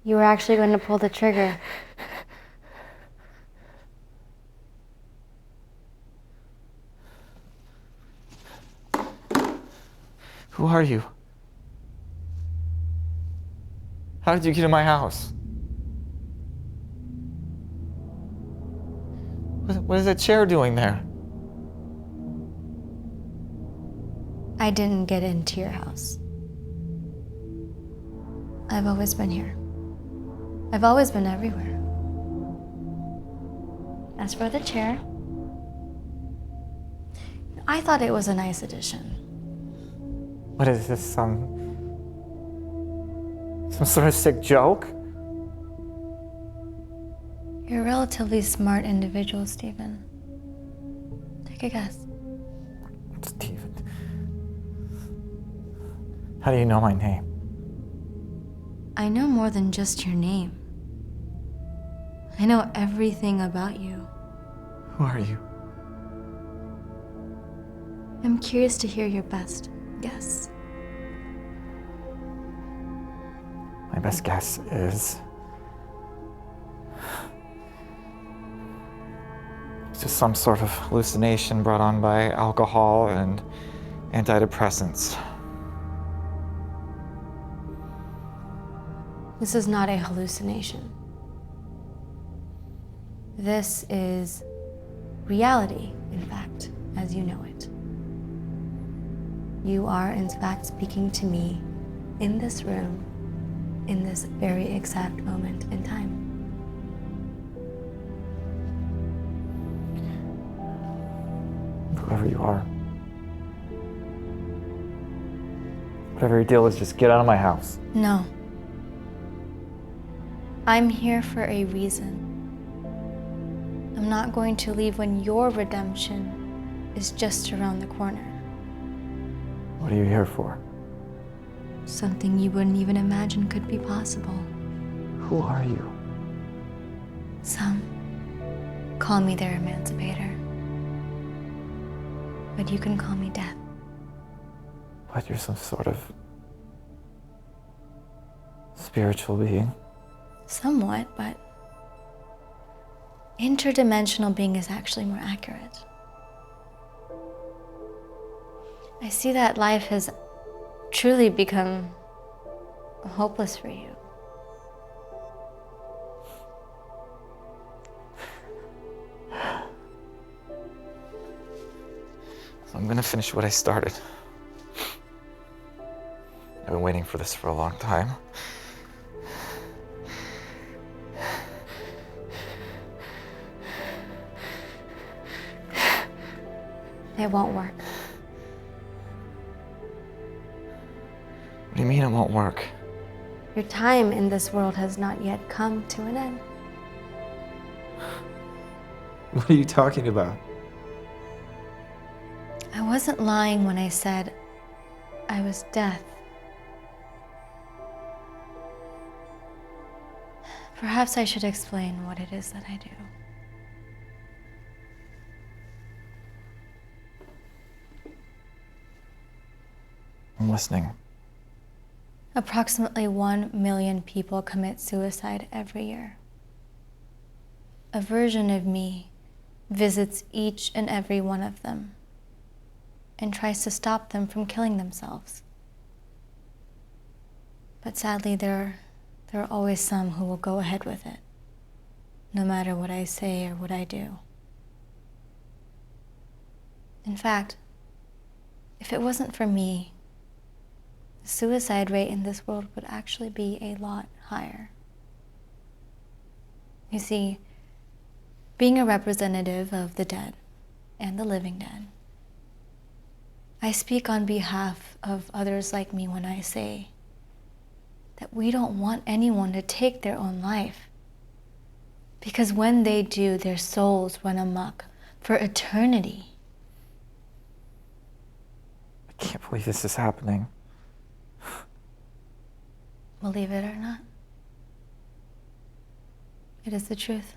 You were actually going to pull the trigger. Who are you? How did you get in my house? What is that chair doing there? I didn't get into your house. I've always been here. I've always been everywhere. As for the chair, I thought it was a nice addition. What is this, some sort of sick joke? You're a relatively smart individual, Stephen. Take a guess. Stephen. How do you know my name? I know more than just your name. I know everything about you. Who are you? I'm curious to hear your best guess. My best guess is... it's just some sort of hallucination brought on by alcohol and antidepressants. This is not a hallucination. This is reality, in fact, as you know it. You are, in fact, speaking to me in this room, in this very exact moment in time. Whoever you are. Whatever your deal is, just get out of my house. No. I'm here for a reason. I'm not going to leave when your redemption is just around the corner. What are you here for? Something you wouldn't even imagine could be possible. Who are you? Some call me their emancipator. But you can call me Death. What, you're some sort of spiritual being? Somewhat, but interdimensional being is actually more accurate. I see that life has truly become hopeless for you. So I'm gonna finish what I started. I've been waiting for this for a long time. It won't work. What do you mean it won't work? Your time in this world has not yet come to an end. What are you talking about? I wasn't lying when I said I was Death. Perhaps I should explain what it is that I do. I'm listening. Approximately 1 million people commit suicide every year. A version of me visits each and every one of them and tries to stop them from killing themselves. But sadly, there are always some who will go ahead with it, no matter what I say or what I do. In fact, if it wasn't for me, the suicide rate in this world would actually be a lot higher. You see, being a representative of the dead and the living dead, I speak on behalf of others like me when I say that we don't want anyone to take their own life. Because when they do, their souls run amok for eternity. I can't believe this is happening. Believe it or not, it is the truth.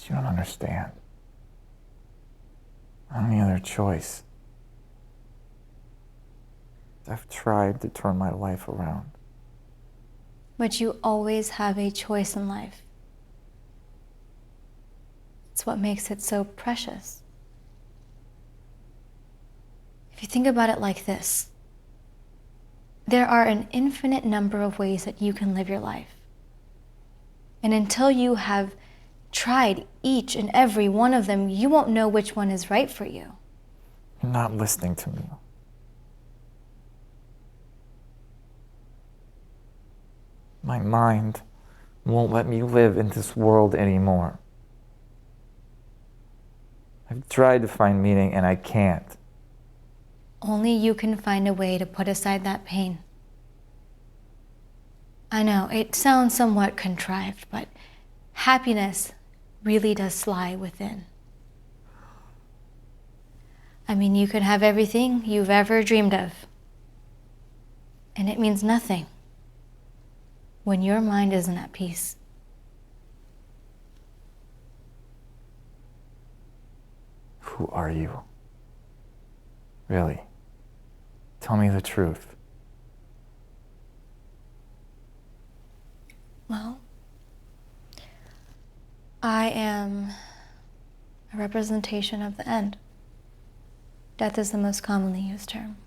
You don't understand. I don't have any other choice. I've tried to turn my life around. But you always have a choice in life. It's what makes it so precious. If you think about it like this, there are an infinite number of ways that you can live your life. And until you have tried each and every one of them, you won't know which one is right for you. You're not listening to me. My mind won't let me live in this world anymore. I've tried to find meaning and I can't. Only you can find a way to put aside that pain. I know, it sounds somewhat contrived, but happiness really does lie within. I mean, you could have everything you've ever dreamed of, and it means nothing when your mind isn't at peace. Who are you? Really? Tell me the truth. Well, I am a representation of the end. Death is the most commonly used term.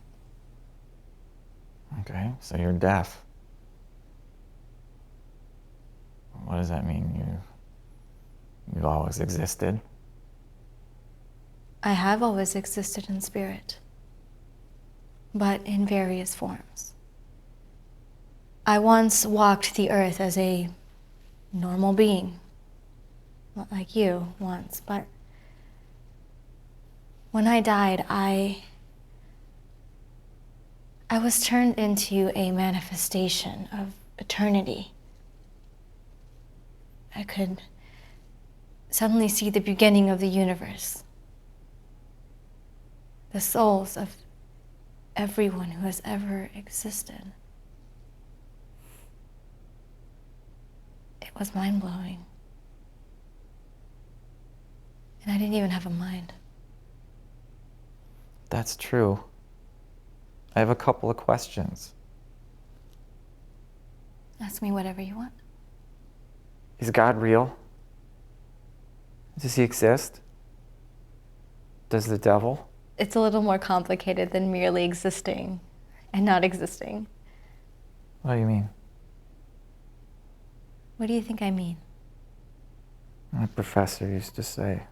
Okay, so you're deaf. What does that mean? You've always existed? I have always existed in spirit, but in various forms. I once walked the earth as a normal being, not like you once, but when I died, I was turned into a manifestation of eternity. I could suddenly see the beginning of the universe, the souls of everyone who has ever existed. It was mind-blowing. And I didn't even have a mind. That's true. I have a couple of questions. Ask me whatever you want. Is God real? Does he exist? Does the devil? It's a little more complicated than merely existing and not existing. What do you mean? What do you think I mean? My professor used to say,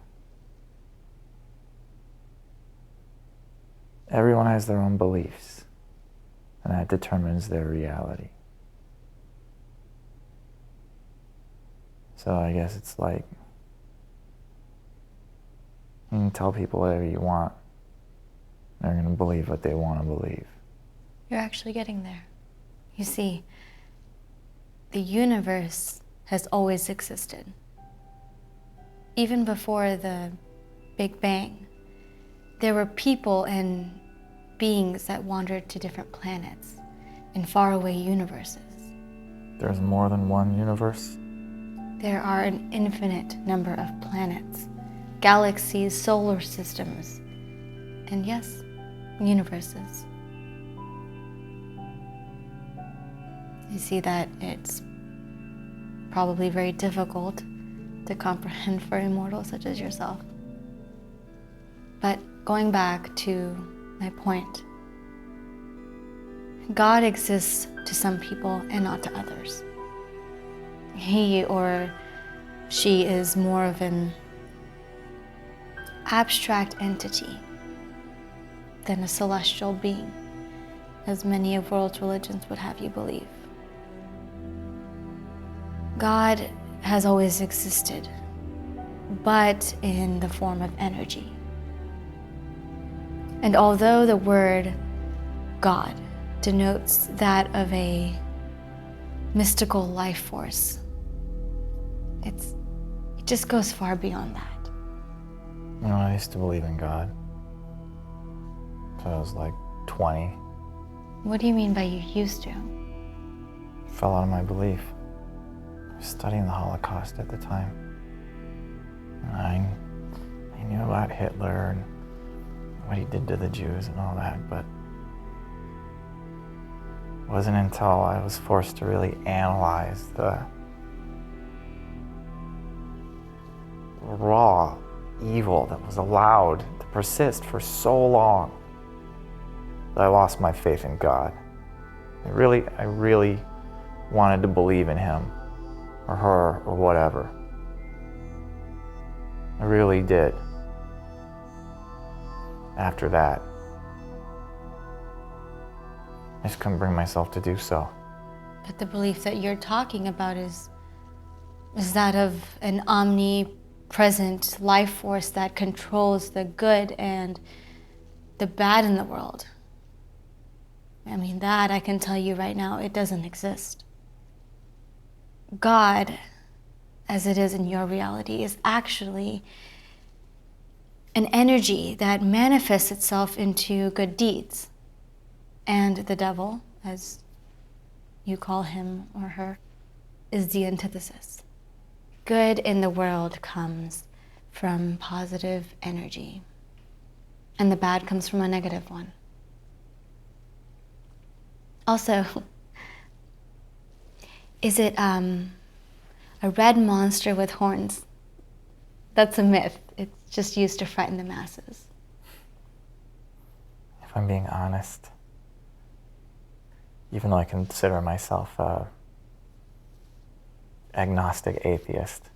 everyone has their own beliefs, and that determines their reality. So I guess it's like, you can tell people whatever you want. They're going to believe what they want to believe. You're actually getting there. You see, the universe has always existed. Even before the Big Bang, there were people and beings that wandered to different planets in faraway universes. There's more than one universe? There are an infinite number of planets, galaxies, solar systems, and yes, universes. You see that it's probably very difficult to comprehend for immortals such as yourself. But going back to my point, God exists to some people and not to others. He or she is more of an abstract entity than a celestial being, as many of world's religions would have you believe. God has always existed, but in the form of energy. And although the word God denotes that of a mystical life force, it just goes far beyond that. You know, I used to believe in God. So I was like 20. What do you mean by you used to? Fell out of my belief. I was studying the Holocaust at the time. And I knew about Hitler and what he did to the Jews and all that, but It wasn't until I was forced to really analyze the raw evil that was allowed to persist for so long that I lost my faith in God. I really wanted to believe in him or her or whatever. I really did. After that, I just couldn't bring myself to do so. But the belief that you're talking about is that of an omnipresent life force that controls the good and the bad in the world. I mean, that I can tell you right now, it doesn't exist. God, as it is in your reality, is actually an energy that manifests itself into good deeds. And the devil, as you call him or her, is the antithesis. Good in the world comes from positive energy, and the bad comes from a negative one. Also, is it a red monster with horns? That's a myth. It's just used to frighten the masses. If I'm being honest, even though I consider myself a agnostic atheist,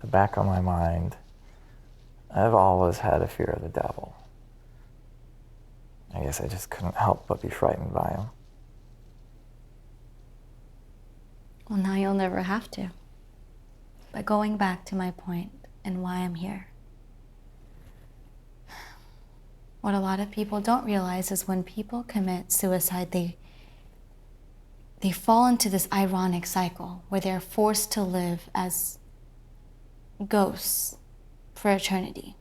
the back of my mind, I've always had a fear of the devil. I guess I just couldn't help but be frightened by him. Well, now you'll never have to. But going back to my point and why I'm here. What a lot of people don't realize is when people commit suicide, they fall into this ironic cycle where they're forced to live as ghosts for eternity.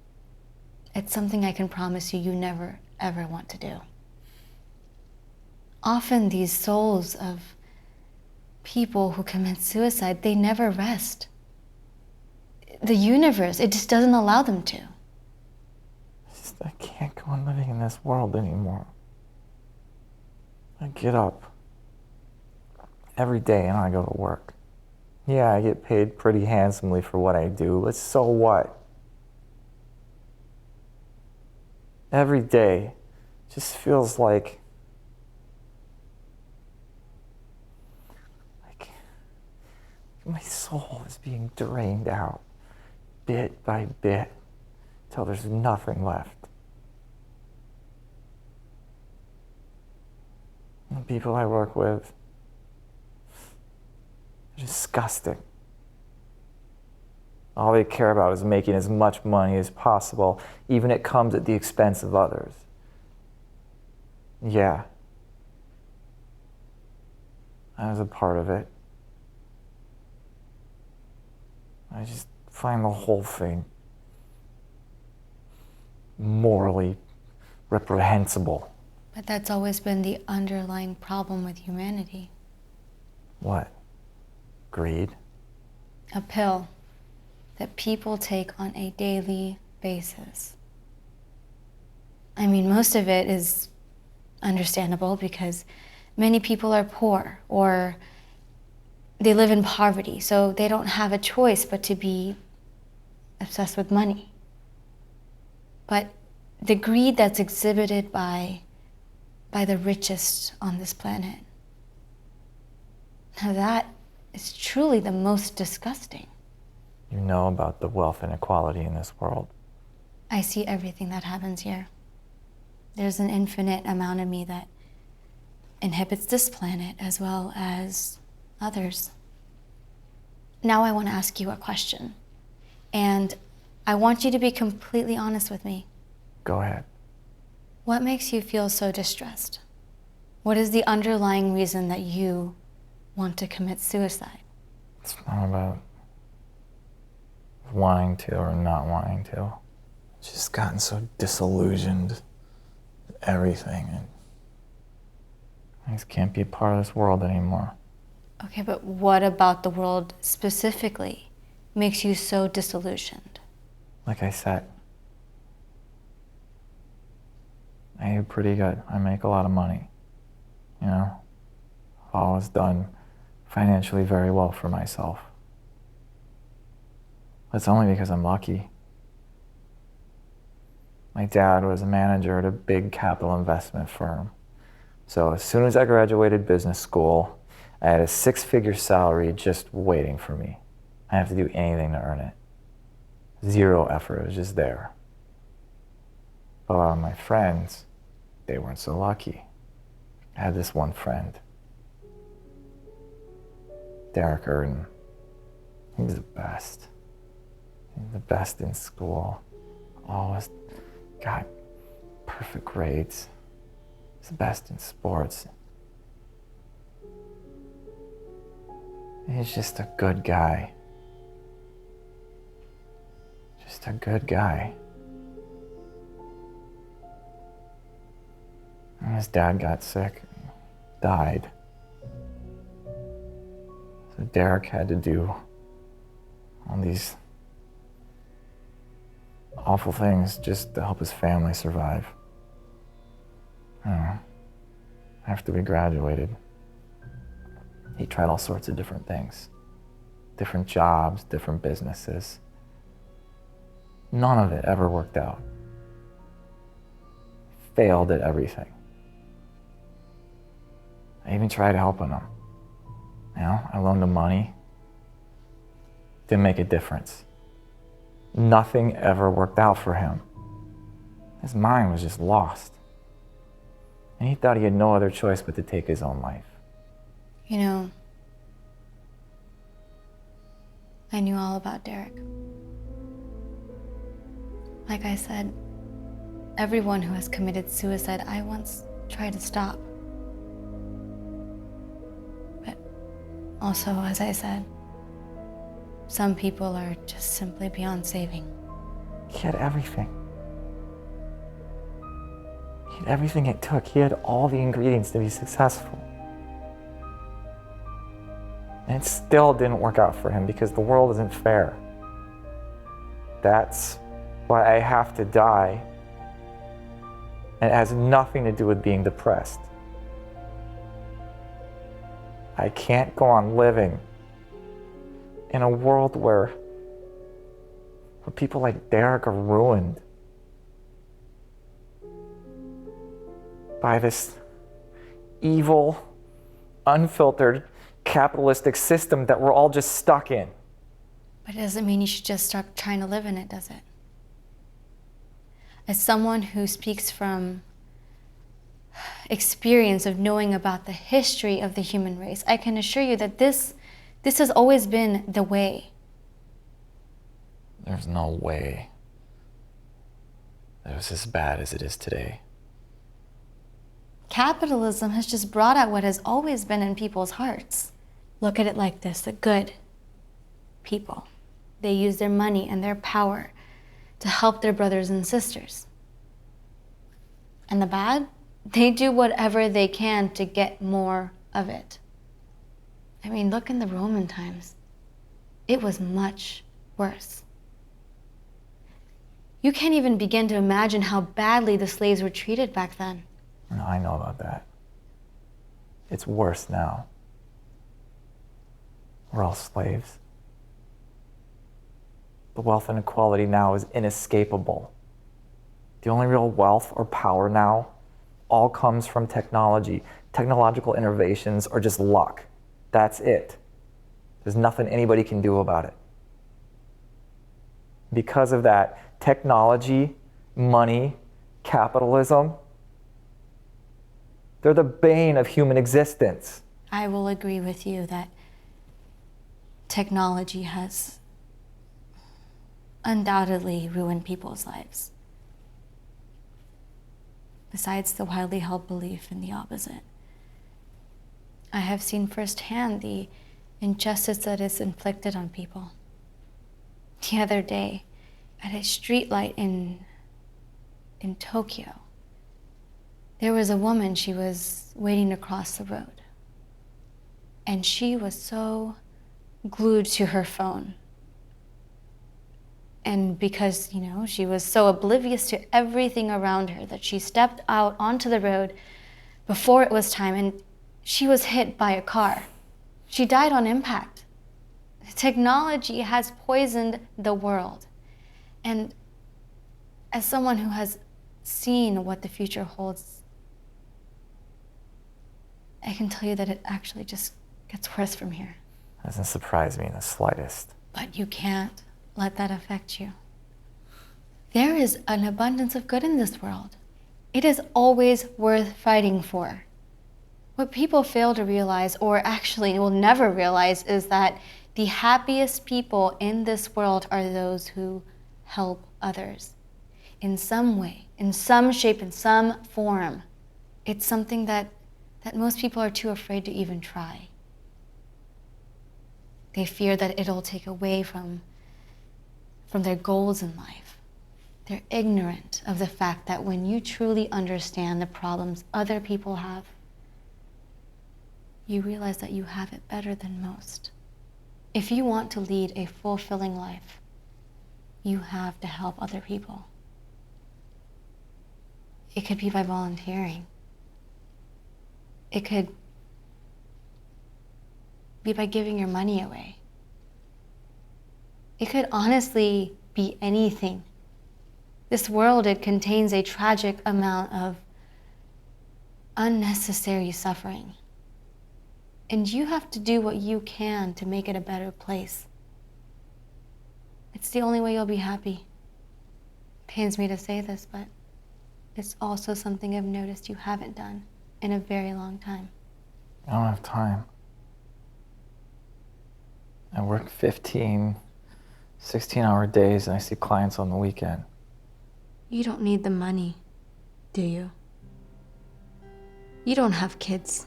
It's something I can promise you you never, ever want to do. Often these souls of people who commit suicide, they never rest. The universe, it just doesn't allow them to. I can't go on living in this world anymore. I get up every day and I go to work. Yeah, I get paid pretty handsomely for what I do, but so what? Every day just feels like my soul is being drained out bit by bit till there's nothing left. The people I work with are disgusting. All they care about is making as much money as possible, even if it comes at the expense of others. Yeah, I was a part of it. I just find the whole thing morally reprehensible. But that's always been the underlying problem with humanity. What? Greed? A pill that people take on a daily basis. I mean, most of it is understandable because many people are poor or they live in poverty, so they don't have a choice but to be obsessed with money. But the greed that's exhibited by the richest on this planet, now that is truly the most disgusting. You know about the wealth inequality in this world. I see everything that happens here. There's an infinite amount of me that inhabits this planet as well as others. Now I want to ask you a question, and I want you to be completely honest with me. Go ahead. What makes you feel so distressed? What is the underlying reason that you want to commit suicide? It's not about wanting to or not wanting to. I've just gotten so disillusioned with everything, and I just can't be a part of this world anymore. Okay, but what about the world specifically makes you so disillusioned? Like I said, I do pretty good. I make a lot of money. you know. I've always done financially very well for myself. That's only because I'm lucky. My dad was a manager at a big capital investment firm. So as soon as I graduated business school, I had a 6-figure salary just waiting for me. I didn't have to do anything to earn it. Zero effort, it was just there. But a lot of my friends, they weren't so lucky. I had this one friend, Derek Erden. He was the best. He was the best in school. Always got perfect grades. He's the best in sports. He's just a good guy. Just a good guy. And his dad got sick, died. So Derek had to do all these awful things just to help his family survive. I don't know. After we graduated, he tried all sorts of different things. Different jobs, different businesses. None of it ever worked out. Failed at everything. I even tried helping him. You know, I loaned him money. Didn't make a difference. Nothing ever worked out for him. His mind was just lost. And he thought he had no other choice but to take his own life. You know, I knew all about Derek. Like I said, everyone who has committed suicide, I once tried to stop. But also, as I said, some people are just simply beyond saving. He had everything. He had everything it took. He had all the ingredients to be successful. And it still didn't work out for him because the world isn't fair. That's why I have to die. And it has nothing to do with being depressed. I can't go on living in a world where people like Derek are ruined by this evil, unfiltered, capitalistic system that we're all just stuck in. But it doesn't mean you should just stop trying to live in it, does it? As someone who speaks from experience of knowing about the history of the human race, I can assure you that this has always been the way. There's no way that it was as bad as it is today. Capitalism has just brought out what has always been in people's hearts. Look at it like this, the good people. They use their money and their power to help their brothers and sisters. And the bad, they do whatever they can to get more of it. I mean, look in the Roman times. It was much worse. You can't even begin to imagine how badly the slaves were treated back then. No, I know about that. It's worse now. We're all slaves. The wealth inequality now is inescapable. The only real wealth or power now all comes from technology, technological innovations, or just luck. That's it. There's nothing anybody can do about it. Because of that, technology, money, capitalism, they're the bane of human existence. I will agree with you that technology has undoubtedly ruined people's lives. Besides the widely held belief in the opposite. I have seen firsthand the injustice that is inflicted on people. The other day, at a streetlight in Tokyo, there was a woman, she was waiting to cross the road. And she was so glued to her phone. And because, she was so oblivious to everything around her that she stepped out onto the road before it was time. And She was hit by a car. She died on impact. Technology has poisoned the world. And as someone who has seen what the future holds, I can tell you that it actually just gets worse from here. Doesn't surprise me in the slightest. But you can't let that affect you. There is an abundance of good in this world. It is always worth fighting for. What people fail to realize, or actually will never realize, is that the happiest people in this world are those who help others in some way, in some shape, in some form. It's something that most people are too afraid to even try. They fear that it'll take away from their goals in life. They're ignorant of the fact that when you truly understand the problems other people have, you realize that you have it better than most. If you want to lead a fulfilling life, you have to help other people. It could be by volunteering. It could be by giving your money away. It could honestly be anything. This world, it contains a tragic amount of unnecessary suffering. And you have to do what you can to make it a better place. It's the only way you'll be happy. It pains me to say this, but it's also something I've noticed you haven't done in a very long time. I don't have time. I work 15, 16-hour days and I see clients on the weekend. You don't need the money, do you? You don't have kids.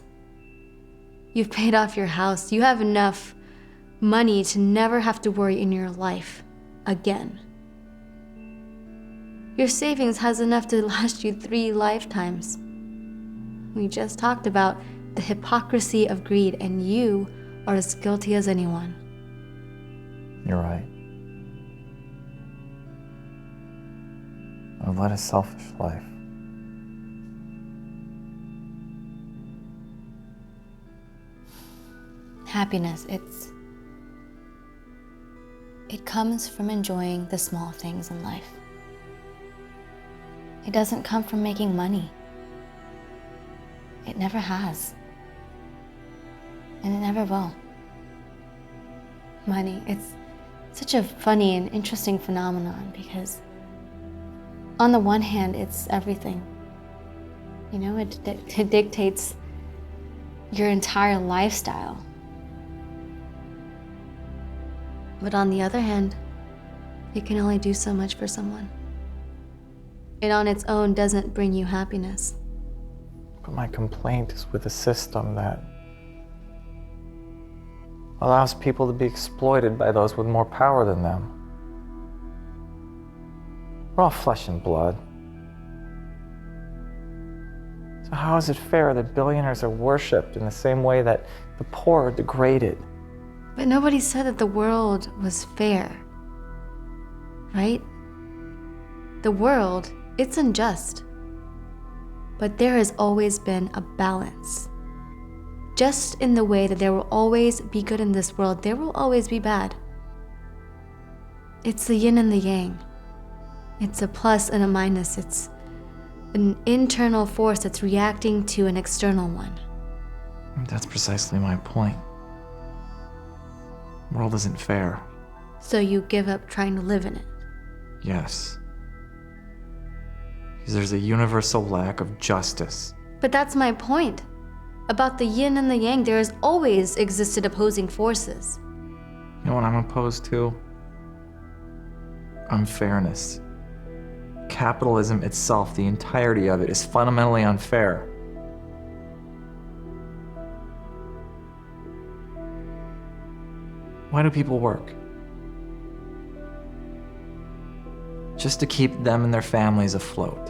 You've paid off your house. You have enough money to never have to worry in your life again. Your savings has enough to last you 3 lifetimes. We just talked about the hypocrisy of greed, and you are as guilty as anyone. You're right. I've led a selfish life. Happiness, it comes from enjoying the small things in life. It doesn't come from making money. It never has. And it never will. Money, it's such a funny and interesting phenomenon because on the one hand, it's everything. You know, it dictates your entire lifestyle. But on the other hand, it can only do so much for someone. It on its own doesn't bring you happiness. But my complaint is with a system that allows people to be exploited by those with more power than them. We're all flesh and blood. So how is it fair that billionaires are worshipped in the same way that the poor are degraded? But nobody said that the world was fair, right? The world, it's unjust. But there has always been a balance. Just in the way that there will always be good in this world, there will always be bad. It's the yin and the yang. It's a plus and a minus. It's an internal force that's reacting to an external one. That's precisely my point. The world isn't fair. So you give up trying to live in it. Yes. Because there's a universal lack of justice. But that's my point. About the yin and the yang, there has always existed opposing forces. You know what I'm opposed to? Unfairness. Capitalism itself, the entirety of it, is fundamentally unfair. Why do people work? Just to keep them and their families afloat.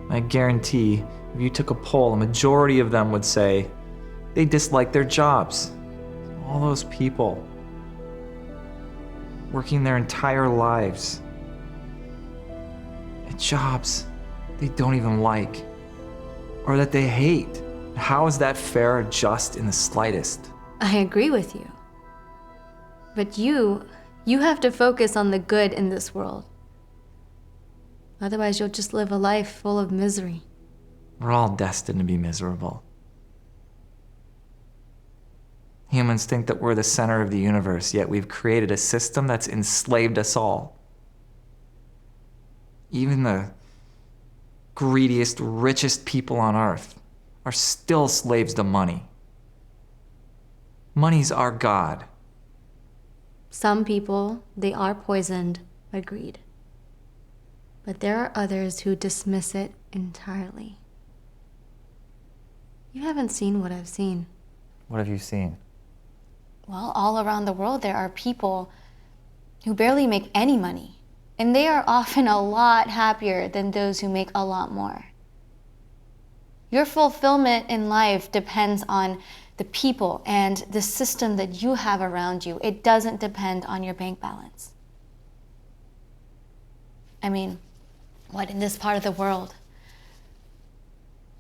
I guarantee if you took a poll, a majority of them would say they dislike their jobs. All those people working their entire lives at jobs they don't even like, or that they hate. How is that fair or just in the slightest? I agree with you. But you have to focus on the good in this world. Otherwise, you'll just live a life full of misery. We're all destined to be miserable. Humans think that we're the center of the universe, yet we've created a system that's enslaved us all. Even the greediest, richest people on earth are still slaves to money. Money's our god. Some people, they are poisoned by greed. But there are others who dismiss it entirely. You haven't seen what I've seen. What have you seen? Well, all around the world, there are people who barely make any money. And they are often a lot happier than those who make a lot more. Your fulfillment in life depends on the people and the system that you have around you. It doesn't depend on your bank balance. I mean, what in this part of the world?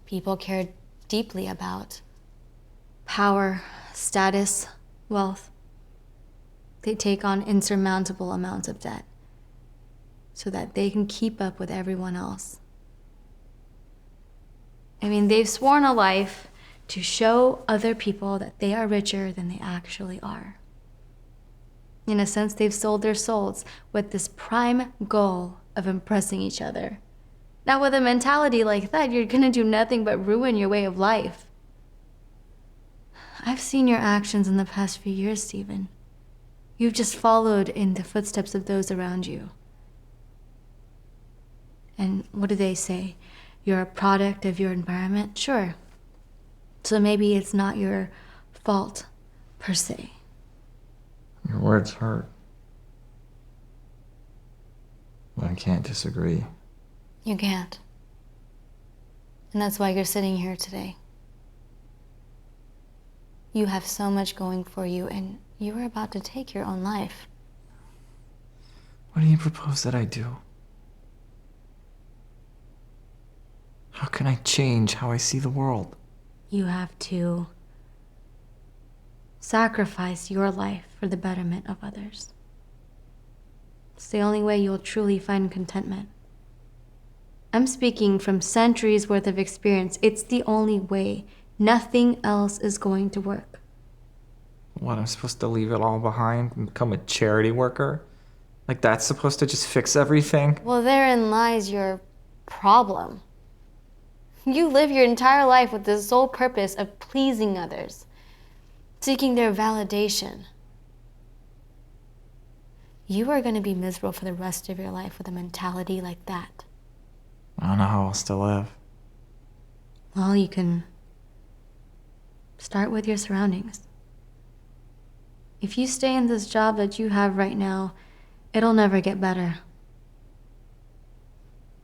People care deeply about power, status, wealth. They take on insurmountable amounts of debt so that they can keep up with everyone else. I mean, they've sworn a life to show other people that they are richer than they actually are. In a sense, they've sold their souls with this prime goal of impressing each other. Now, with a mentality like that, you're gonna do nothing but ruin your way of life. I've seen your actions in the past few years, Stephen. You've just followed in the footsteps of those around you. And what do they say? You're a product of your environment? Sure. So maybe it's not your fault, per se. Your words hurt. But I can't disagree. You can't. And that's why you're sitting here today. You have so much going for you, and you are about to take your own life. What do you propose that I do? How can I change how I see the world? You have to sacrifice your life for the betterment of others. It's the only way you'll truly find contentment. I'm speaking from centuries worth of experience. It's the only way. Nothing else is going to work. What, I'm supposed to leave it all behind and become a charity worker? Like that's supposed to just fix everything? Well, therein lies your problem. You live your entire life with the sole purpose of pleasing others, seeking their validation. You are going to be miserable for the rest of your life with a mentality like that. I don't know how else to live. Well, you can start with your surroundings. If you stay in this job that you have right now, it'll never get better.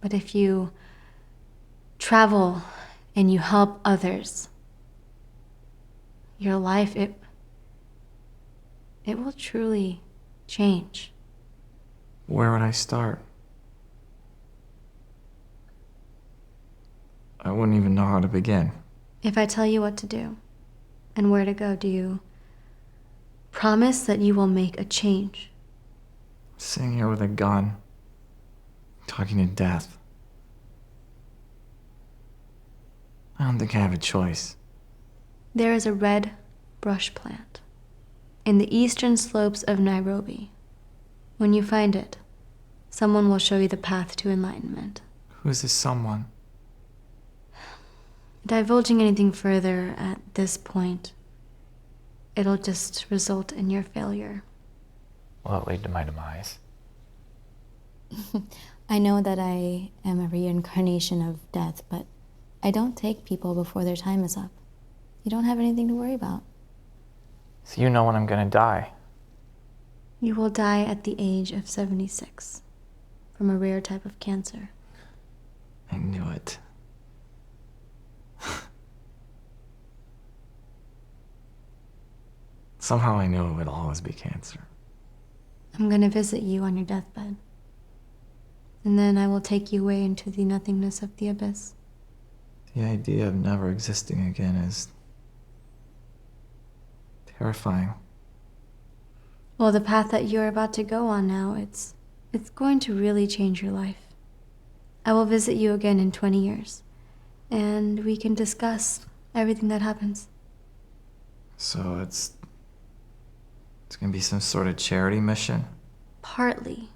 But if you travel and you help others, your life, it will truly change. Where would I start? I wouldn't even know how to begin. If I tell you what to do and where to go, do you promise that you will make a change? Sitting here with a gun, talking to death. I don't think I have a choice. There is a red brush plant in the eastern slopes of Nairobi. When you find it, someone will show you the path to enlightenment. Who is this someone? Divulging anything further at this point, it'll just result in your failure. Will it lead to my demise? I know that I am a reincarnation of death, but I don't take people before their time is up. You don't have anything to worry about. So you know when I'm gonna die? You will die at the age of 76 from a rare type of cancer. I knew it. Somehow I knew it would always be cancer. I'm going to visit you on your deathbed. And then I will take you away into the nothingness of the abyss. The idea of never existing again is terrifying. Well, the path that you're about to go on now, it's going to really change your life. I will visit you again in 20 years, and we can discuss everything that happens. So it's gonna be some sort of charity mission? Partly.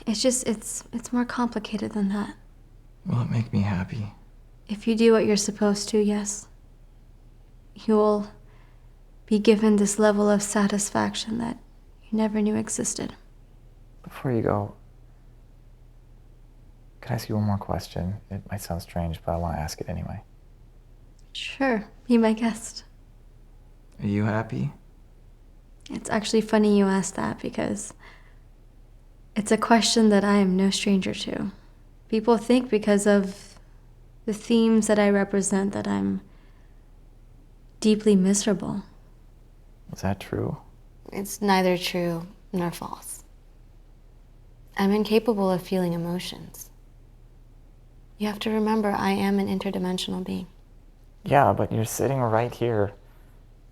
It's more complicated than that. Will it make me happy? If you do what you're supposed to, yes. You'll be given this level of satisfaction that you never knew existed. Before you go, can I ask you one more question? It might sound strange, but I want to ask it anyway. Sure, be my guest. Are you happy? It's actually funny you ask that because it's a question that I am no stranger to. People think because of the themes that I represent that I'm deeply miserable. Is that true? It's neither true nor false. I'm incapable of feeling emotions. You have to remember I am an interdimensional being. Yeah, but you're sitting right here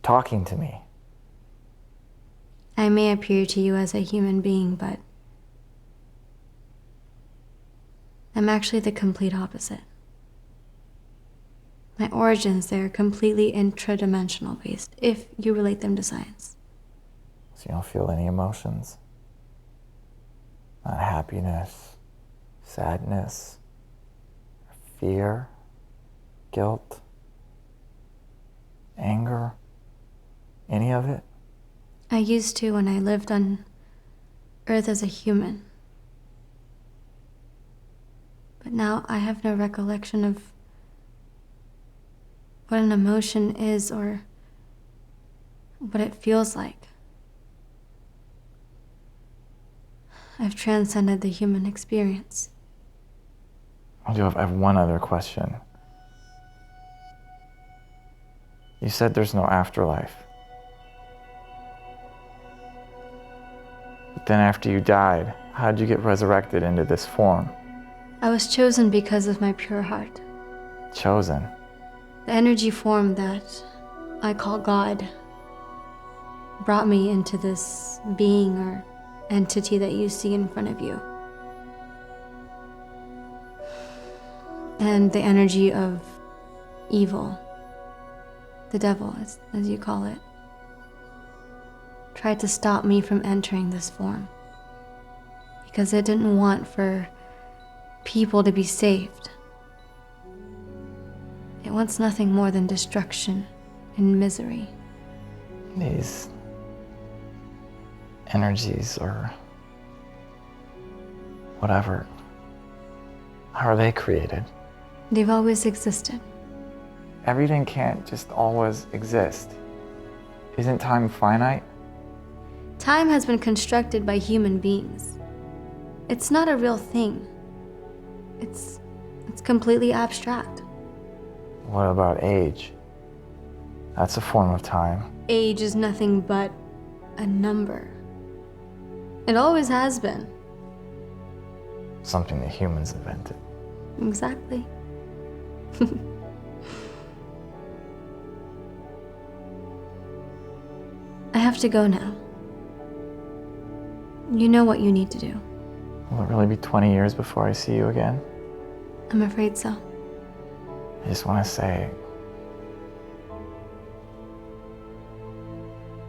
talking to me. I may appear to you as a human being, but I'm actually the complete opposite. My origins, they're completely intradimensional based, if you relate them to science. So you don't feel any emotions? Not happiness, sadness, fear, guilt, anger, any of it? I used to when I lived on Earth as a human. But now I have no recollection of what an emotion is or what it feels like. I've transcended the human experience. I have one other question. You said there's no afterlife. But then after you died, how'd you get resurrected into this form? I was chosen because of my pure heart. Chosen? The energy form that I call God brought me into this being or entity that you see in front of you. And the energy of evil, the devil, as you call it, tried to stop me from entering this form because it didn't want for people to be saved. It wants nothing more than destruction and misery. These energies or whatever, how are they created? They've always existed. Everything can't just always exist. Isn't time finite? Time has been constructed by human beings. It's not a real thing. It's completely abstract. What about age? That's a form of time. Age is nothing but a number. It always has been. Something that humans invented. Exactly. I have to go now. You know what you need to do. Will it really be 20 years before I see you again? I'm afraid so. I just want to say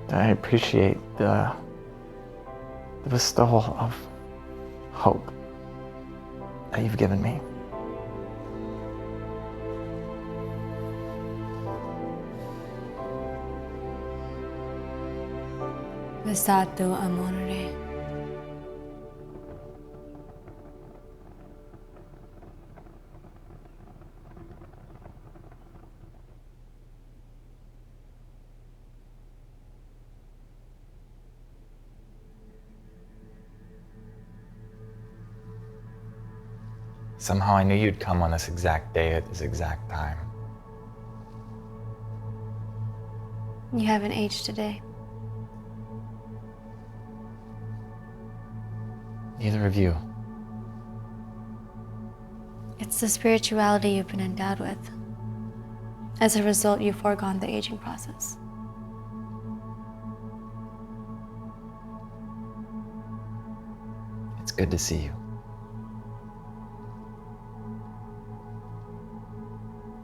that I appreciate the bestowal of hope that you've given me. Besato amore. Somehow I knew you'd come on this exact day at this exact time. You haven't aged today. Neither of you. It's the spirituality you've been endowed with. As a result, you've foregone the aging process. It's good to see you.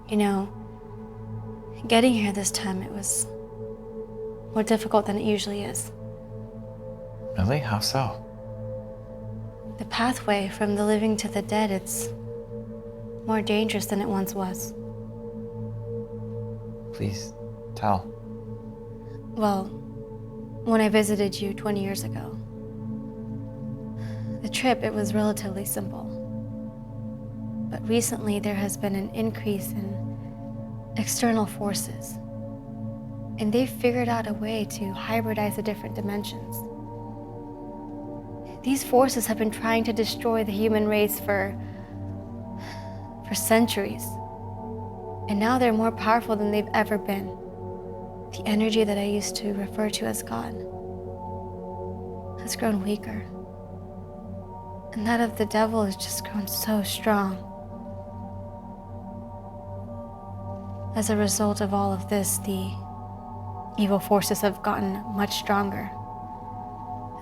You know, getting here this time, it was more difficult than it usually is. Really? How so? The pathway from the living to the dead, it's more dangerous than it once was. Please, tell. Well, when I visited you 20 years ago, the trip, it was relatively simple. But recently there has been an increase in external forces, and they've figured out a way to hybridize the different dimensions. These forces have been trying to destroy the human race for centuries, and now they're more powerful than they've ever been. The energy that I used to refer to as God has grown weaker, and that of the devil has just grown so strong. As a result of all of this, the evil forces have gotten much stronger,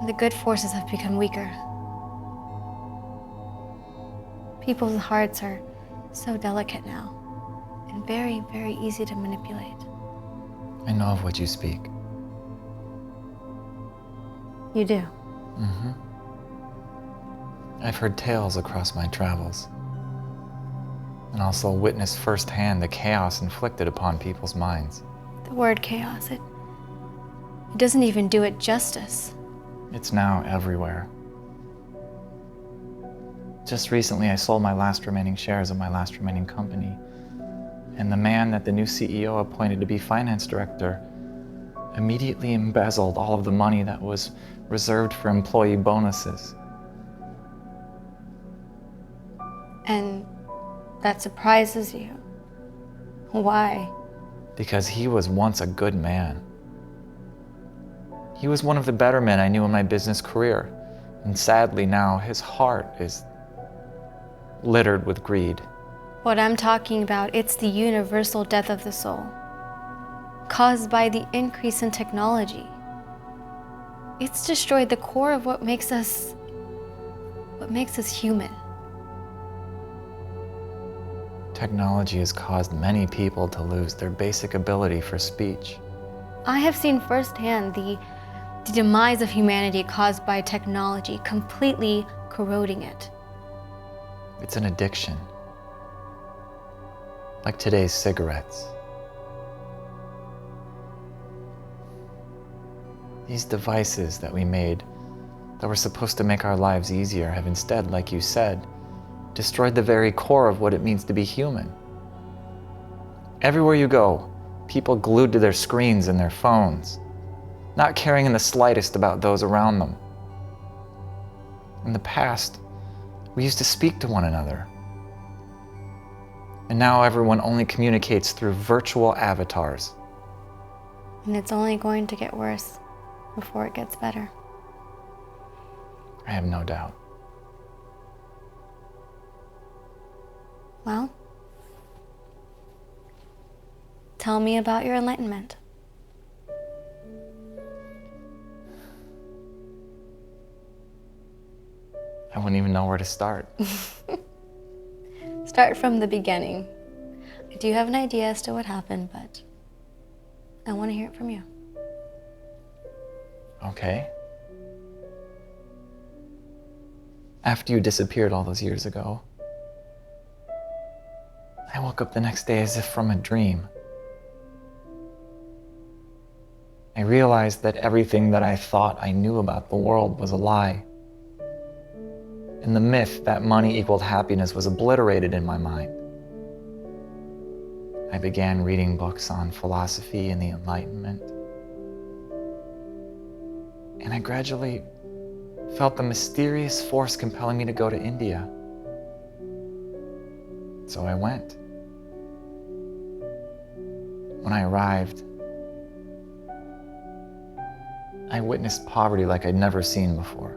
and the good forces have become weaker. People's hearts are so delicate now, and very, very easy to manipulate. I know of what you speak. You do? Mm-hmm. I've heard tales across my travels, and also witnessed firsthand the chaos inflicted upon people's minds. The word chaos, it doesn't even do it justice. It's now everywhere. Just recently, I sold my last remaining shares of my last remaining company, and the man that the new CEO appointed to be finance director immediately embezzled all of the money that was reserved for employee bonuses. And that surprises you. Why? Because he was once a good man. He was one of the better men I knew in my business career, and sadly now his heart is littered with greed. What I'm talking about, it's the universal death of the soul, caused by the increase in technology. It's destroyed the core of what makes us human. Technology has caused many people to lose their basic ability for speech. I have seen firsthand the demise of humanity caused by technology, completely corroding it. It's an addiction, like today's cigarettes. These devices that we made that were supposed to make our lives easier have instead, like you said, destroyed the very core of what it means to be human. Everywhere you go, people glued to their screens and their phones, not caring in the slightest about those around them. In the past, we used to speak to one another. And now everyone only communicates through virtual avatars. And it's only going to get worse before it gets better. I have no doubt. Well, tell me about your enlightenment. I wouldn't even know where to start. Start from the beginning. I do have an idea as to what happened, but I want to hear it from you. Okay. After you disappeared all those years ago, I woke up the next day as if from a dream. I realized that everything that I thought I knew about the world was a lie. And the myth that money equaled happiness was obliterated in my mind. I began reading books on philosophy and the Enlightenment. And I gradually felt the mysterious force compelling me to go to India. So I went. When I arrived, I witnessed poverty like I'd never seen before.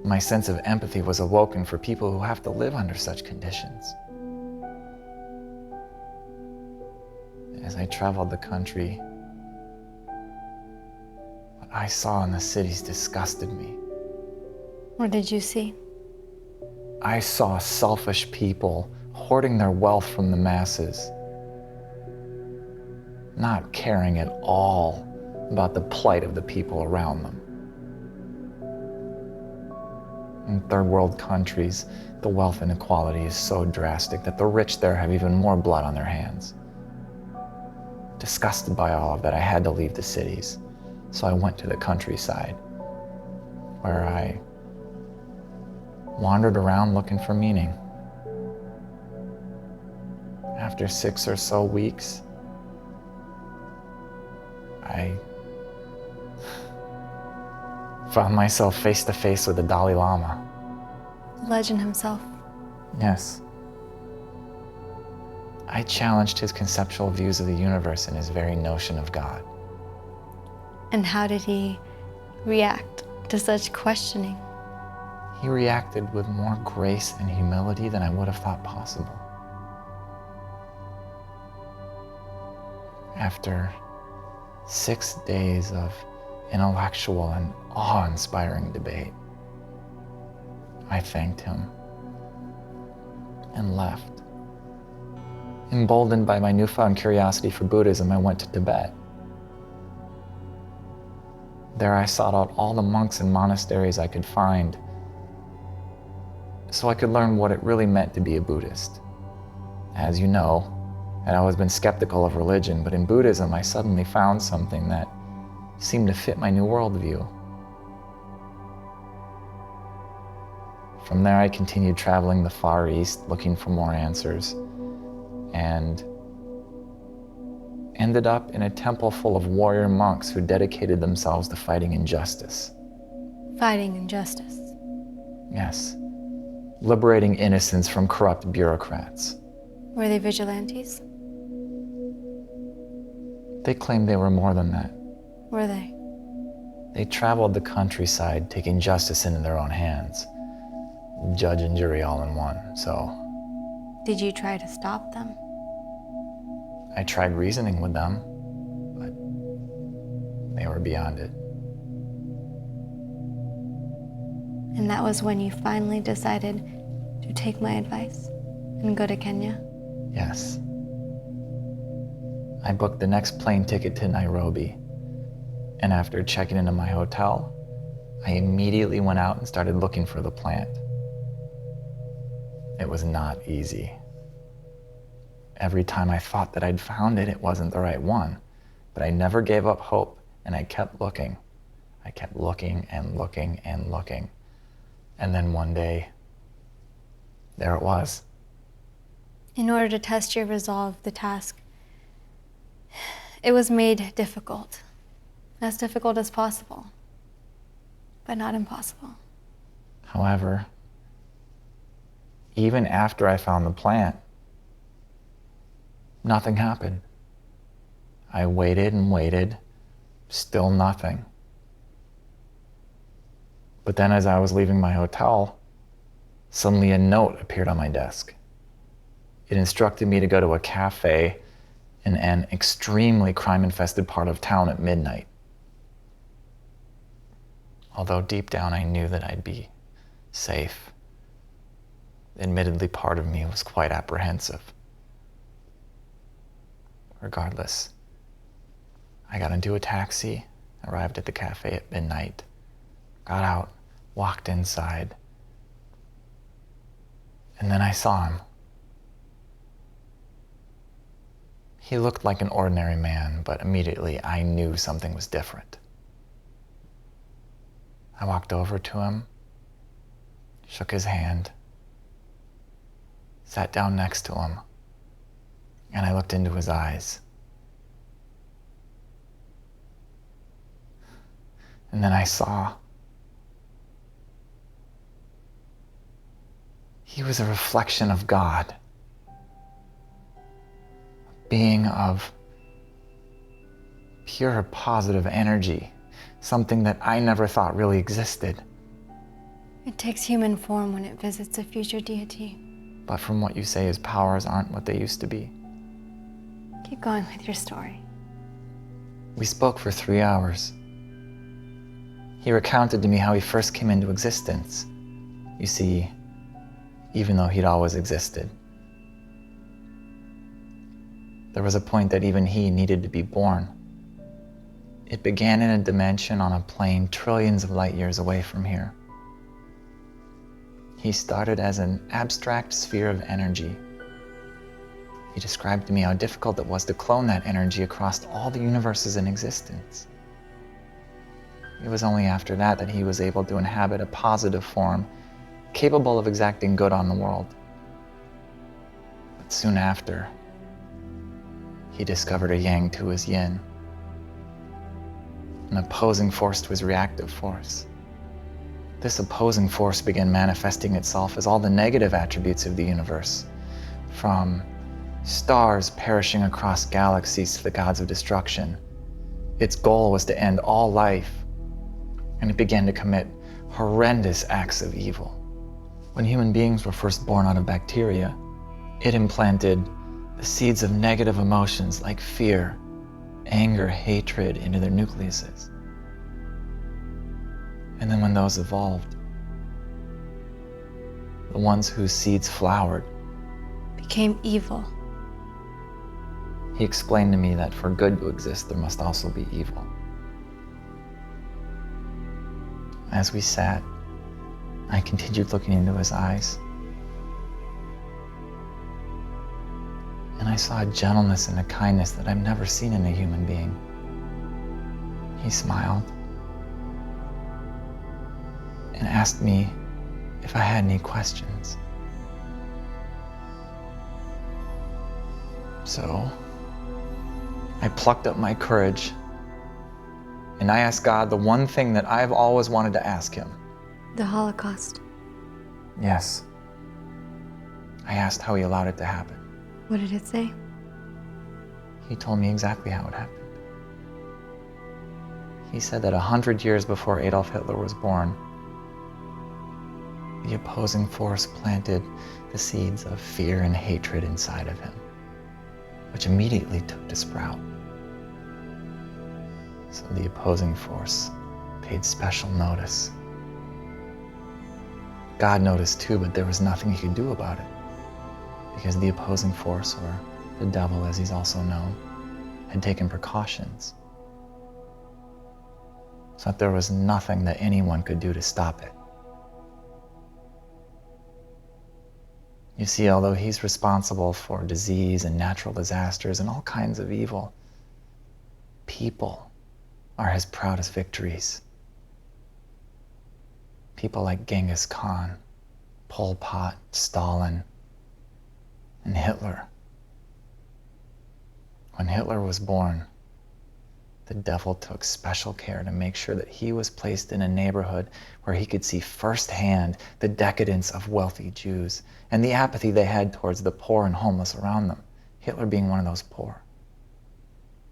My sense of empathy was awoken for people who have to live under such conditions. As I traveled the country, what I saw in the cities disgusted me. What did you see? I saw selfish people hoarding their wealth from the masses, not caring at all about the plight of the people around them. In third world countries, the wealth inequality is so drastic that the rich there have even more blood on their hands. Disgusted by all of that, I had to leave the cities. So I went to the countryside, where I wandered around looking for meaning. After 6 or so weeks, I found myself face to face with the Dalai Lama. The legend himself. Yes. I challenged his conceptual views of the universe and his very notion of God. And how did he react to such questioning? He reacted with more grace and humility than I would have thought possible. After 6 days of intellectual and awe-inspiring debate, I thanked him and left. Emboldened by my newfound curiosity for Buddhism, I went to Tibet. There I sought out all the monks and monasteries I could find so I could learn what it really meant to be a Buddhist. As you know, I'd always been skeptical of religion, but in Buddhism I suddenly found something that seemed to fit my new worldview. From there I continued traveling the Far East looking for more answers, and ended up in a temple full of warrior monks who dedicated themselves to fighting injustice. Fighting injustice. Yes. Liberating innocents from corrupt bureaucrats. Were they vigilantes? They claimed they were more than that. Were they? They traveled the countryside, taking justice into their own hands. Judge and jury all in one, so... Did you try to stop them? I tried reasoning with them, but they were beyond it. And that was when you finally decided to take my advice and go to Kenya? Yes. I booked the next plane ticket to Nairobi, and after checking into my hotel, I immediately went out and started looking for the plant. It was not easy. Every time I thought that I'd found it, it wasn't the right one. But I never gave up hope, and I kept looking. I kept looking and looking and looking. And then one day, there it was. In order to test your resolve, the task, it was made difficult. As difficult as possible, but not impossible. However, even after I found the plant, nothing happened. I waited and waited, still nothing. But then as I was leaving my hotel, suddenly a note appeared on my desk. It instructed me to go to a cafe in an extremely crime-infested part of town at midnight. Although deep down I knew that I'd be safe, admittedly part of me was quite apprehensive. Regardless, I got into a taxi, arrived at the cafe at midnight, got out, walked inside, and then I saw him. He looked like an ordinary man, but immediately I knew something was different. I walked over to him, shook his hand, sat down next to him, and I looked into his eyes. And then I saw he was a reflection of God, a being of pure positive energy, something that I never thought really existed. It takes human form when it visits a future deity. But from what you say, his powers aren't what they used to be. Keep going with your story. We spoke for 3 hours. He recounted to me how he first came into existence. You see, even though he'd always existed, there was a point that even he needed to be born. It began in a dimension on a plane trillions of light years away from here. He started as an abstract sphere of energy. He described to me how difficult it was to clone that energy across all the universes in existence. It was only after that that he was able to inhabit a positive form, capable of exacting good on the world. But soon after, he discovered a yang to his yin, an opposing force to his reactive force. This opposing force began manifesting itself as all the negative attributes of the universe, from stars perishing across galaxies to the gods of destruction. Its goal was to end all life, and it began to commit horrendous acts of evil. When human beings were first born out of bacteria, it implanted the seeds of negative emotions like fear, anger, hatred into their nucleuses. And then when those evolved, the ones whose seeds flowered Became evil. He explained to me that for good to exist, there must also be evil. As we sat, I continued looking into his eyes, and I saw a gentleness and a kindness that I've never seen in a human being. He smiled and asked me if I had any questions. So I plucked up my courage and I asked God the one thing that I've always wanted to ask him. The Holocaust. Yes. I asked how he allowed it to happen. What did it say? He told me exactly how it happened. He said that 100 years before Adolf Hitler was born, the opposing force planted the seeds of fear and hatred inside of him, which immediately took to sprout. So the opposing force paid special notice. God noticed too, but there was nothing he could do about it, because the opposing force, or the devil as he's also known, had taken precautions, so that there was nothing that anyone could do to stop it. You see, although he's responsible for disease and natural disasters and all kinds of evil, people are his proudest victories. People like Genghis Khan, Pol Pot, Stalin, and Hitler. When Hitler was born, the devil took special care to make sure that he was placed in a neighborhood where he could see firsthand the decadence of wealthy Jews and the apathy they had towards the poor and homeless around them, Hitler being one of those poor.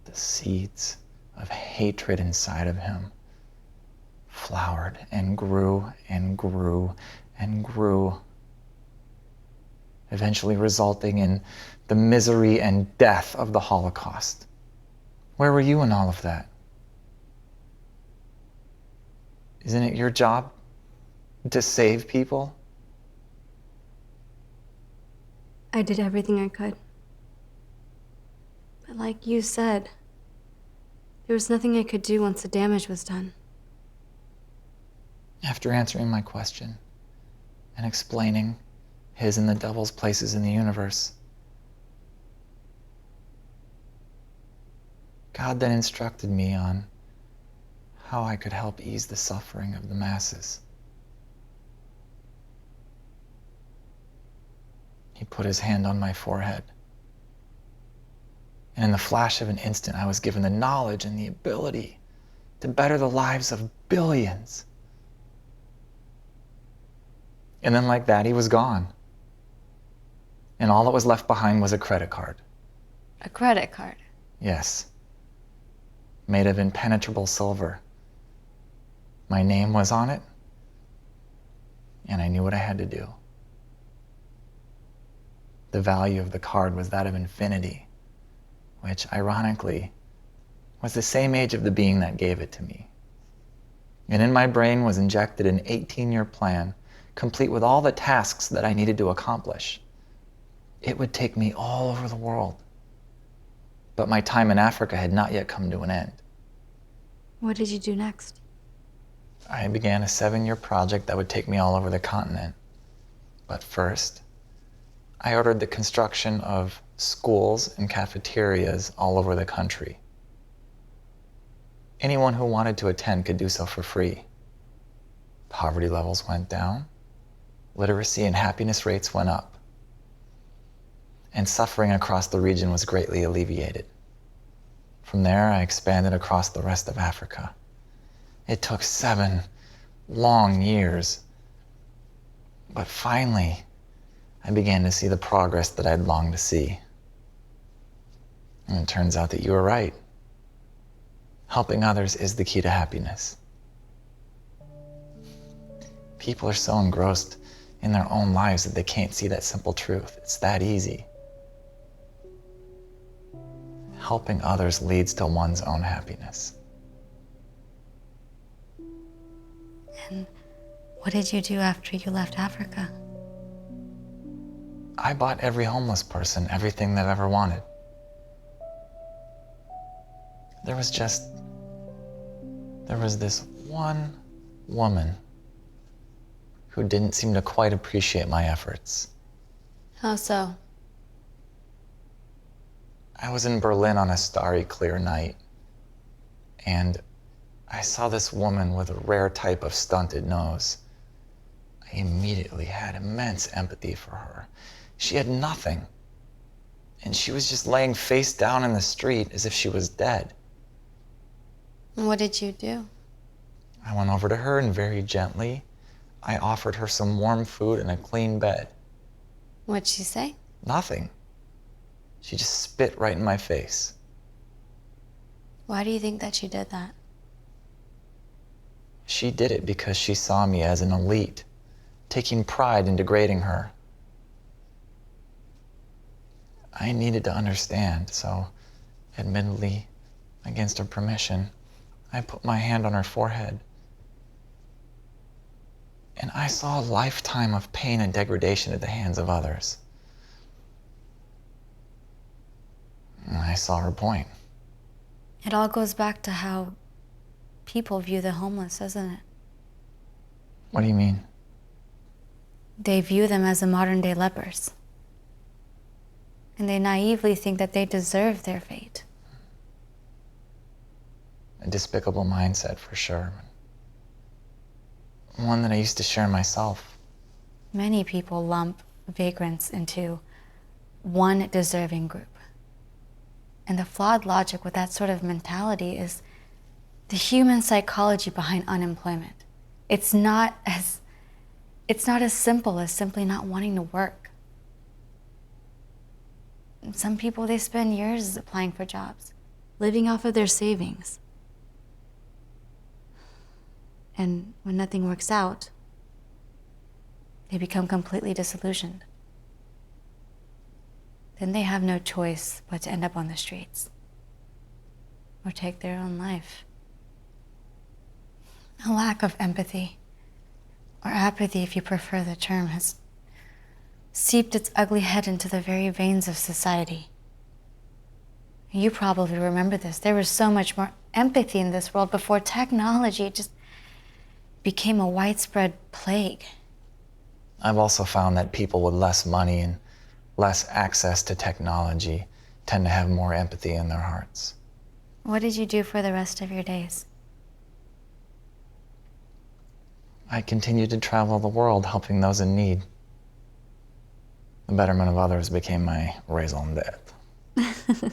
The seeds of hatred inside of him flowered and grew and grew and grew, eventually resulting in the misery and death of the Holocaust. Where were you in all of that? Isn't it your job to save people? I did everything I could. But like you said, there was nothing I could do once the damage was done. After answering my question and explaining his and the devil's places in the universe, God then instructed me on how I could help ease the suffering of the masses. He put his hand on my forehead, and in the flash of an instant, I was given the knowledge and the ability to better the lives of billions. And then like that, he was gone. And all that was left behind was a credit card. A credit card? Yes. Made of impenetrable silver. My name was on it, and I knew what I had to do. The value of the card was that of infinity, which, ironically, was the same age of the being that gave it to me. And in my brain was injected an 18-year plan, complete with all the tasks that I needed to accomplish. It would take me all over the world. But my time in Africa had not yet come to an end. What did you do next? I began a 7-year project that would take me all over the continent. But first, I ordered the construction of schools and cafeterias all over the country. Anyone who wanted to attend could do so for free. Poverty levels went down, literacy and happiness rates went up, and suffering across the region was greatly alleviated. From there, I expanded across the rest of Africa. It took 7 long years, but finally, I began to see the progress that I'd longed to see. And it turns out that you were right. Helping others is the key to happiness. People are so engrossed in their own lives that they can't see that simple truth. It's that easy. Helping others leads to one's own happiness. And what did you do after you left Africa? I bought every homeless person everything they've ever wanted. There was this one woman who didn't seem to quite appreciate my efforts. How so? I was in Berlin on a starry, clear night, and I saw this woman with a rare type of stunted nose. I immediately had immense empathy for her. She had nothing, and she was just laying face down in the street as if she was dead. What did you do? I went over to her and very gently, I offered her some warm food and a clean bed. What'd she say? Nothing. She just spit right in my face. Why do you think that she did that? She did it because she saw me as an elite, taking pride in degrading her. I needed to understand, so, admittedly, against her permission, I put my hand on her forehead. And I saw a lifetime of pain and degradation at the hands of others. And I saw her point. It all goes back to how people view the homeless, doesn't it? What do you mean? They view them as the modern-day lepers. And they naively think that they deserve their fate. A despicable mindset, for sure. One that I used to share myself. Many people lump vagrants into one deserving group. And the flawed logic with that sort of mentality is the human psychology behind unemployment. It's not as simple as simply not wanting to work. Some people, they spend years applying for jobs, living off of their savings. And when nothing works out, they become completely disillusioned. Then they have no choice but to end up on the streets or take their own life. A lack of empathy, or apathy if you prefer the term, has seeped its ugly head into the very veins of society. You probably remember this. There was so much more empathy in this world before technology just became a widespread plague. I've also found that people with less money and less access to technology tend to have more empathy in their hearts. What did you do for the rest of your days? I continued to travel the world helping those in need. The betterment of others became my raison d'etre.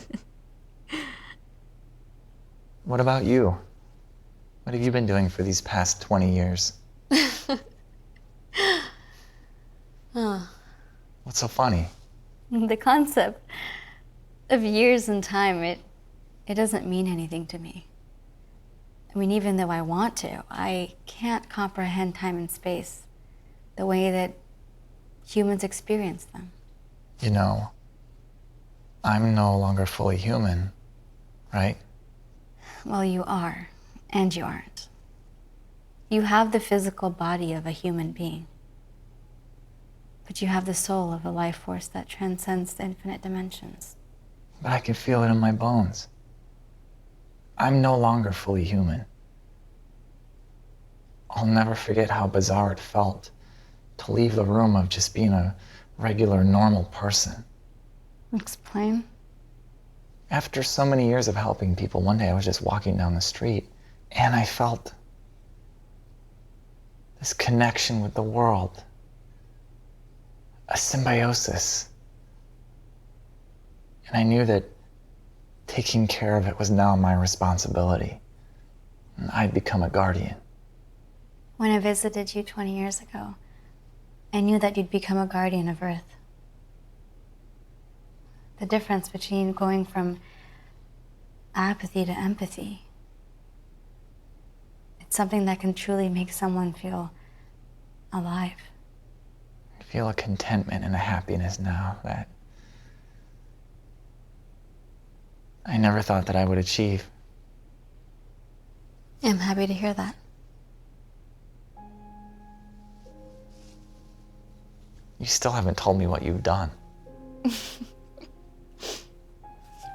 What about you? What have you been doing for these past 20 years? Oh. What's so funny? The concept of years and time, it doesn't mean anything to me. I mean, even though I want to, I can't comprehend time and space the way that humans experience them. You know, I'm no longer fully human, right? Well, you are, and you aren't. You have the physical body of a human being, but you have the soul of a life force that transcends the infinite dimensions. But I can feel it in my bones. I'm no longer fully human. I'll never forget how bizarre it felt to leave the room of just being a regular, normal person. Explain? After so many years of helping people, one day I was just walking down the street and I felt this connection with the world, a symbiosis. And I knew that taking care of it was now my responsibility. And I'd become a guardian. When I visited you 20 years ago, I knew that you'd become a guardian of Earth. The difference between going from apathy to empathy, it's something that can truly make someone feel alive. I feel a contentment and a happiness now that I never thought that I would achieve. I'm happy to hear that. You still haven't told me what you've done.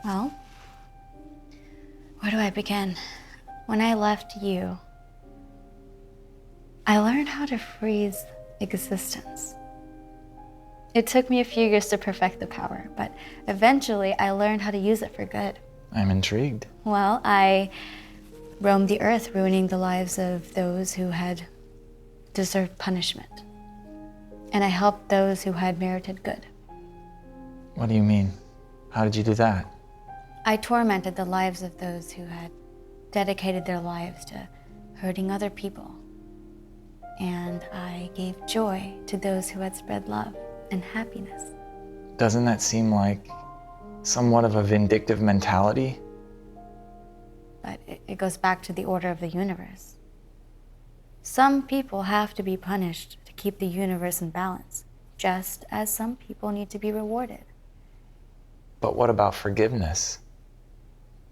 Well, where do I begin? When I left you, I learned how to freeze existence. It took me a few years to perfect the power, but eventually I learned how to use it for good. I'm intrigued. Well, I roamed the earth, ruining the lives of those who had deserved punishment. And I helped those who had merited good. What do you mean? How did you do that? I tormented the lives of those who had dedicated their lives to hurting other people. And I gave joy to those who had spread love and happiness. Doesn't that seem like somewhat of a vindictive mentality? But it goes back to the order of the universe. Some people have to be punished to keep the universe in balance, just as some people need to be rewarded. But what about forgiveness?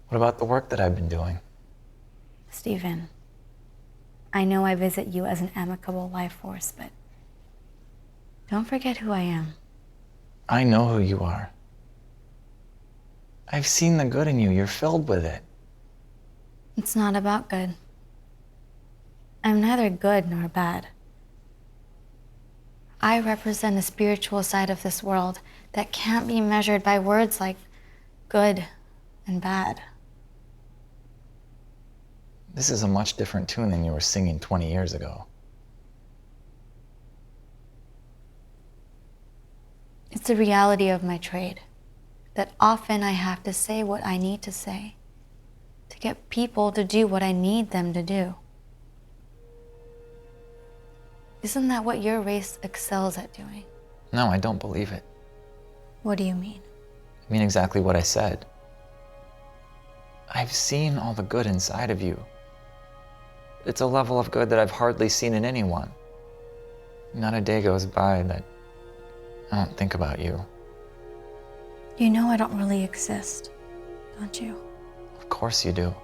What about the work that I've been doing? Stephen, I know I visit you as an amicable life force, but don't forget who I am. I know who you are. I've seen the good in you. You're filled with it. It's not about good. I'm neither good nor bad. I represent a spiritual side of this world that can't be measured by words like good and bad. This is a much different tune than you were singing 20 years ago. It's the reality of my trade, that often I have to say what I need to say to get people to do what I need them to do. Isn't that what your race excels at doing? No, I don't believe it. What do you mean? I mean exactly what I said. I've seen all the good inside of you. It's a level of good that I've hardly seen in anyone. Not a day goes by that I don't think about you. You know I don't really exist, don't you? Of course you do.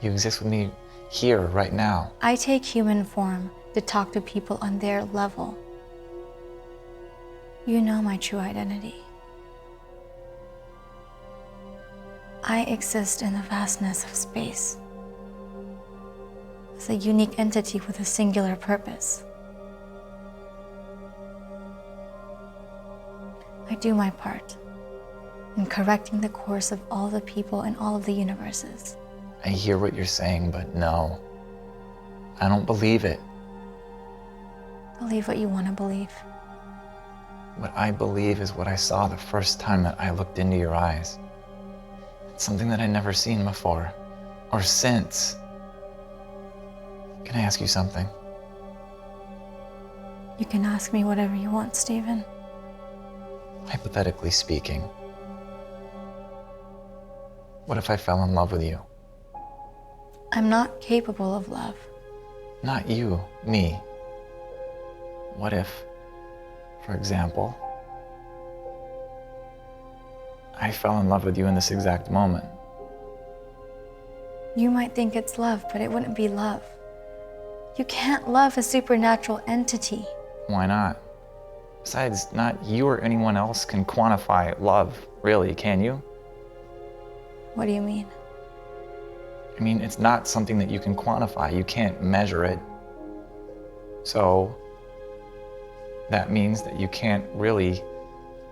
You exist with me here, right now. I take human form to talk to people on their level. You know my true identity. I exist in the vastness of space as a unique entity with a singular purpose. I do my part in correcting the course of all the people in all of the universes. I hear what you're saying, but no. I don't believe it. Believe what you want to believe. What I believe is what I saw the first time that I looked into your eyes. It's something that I'd never seen before, or since. Can I ask you something? You can ask me whatever you want, Stephen. Hypothetically speaking, what if I fell in love with you? I'm not capable of love. Not you, me. What if, for example, I fell in love with you in this exact moment? You might think it's love, but it wouldn't be love. You can't love a supernatural entity. Why not? Besides, not you or anyone else can quantify love, really, can you? What do you mean? I mean, it's not something that you can quantify. You can't measure it. So that means that you can't really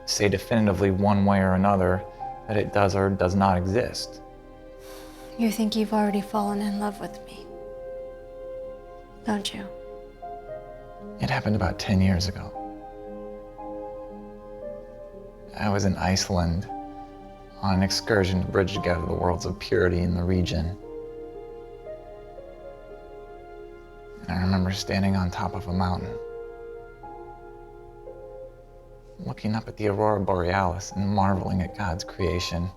say definitively one way or another that it does or does not exist. You think you've already fallen in love with me, don't you? It happened about 10 years ago. I was in Iceland on an excursion to bridge together the worlds of purity in the region. And I remember standing on top of a mountain, looking up at the aurora borealis and marveling at God's creation.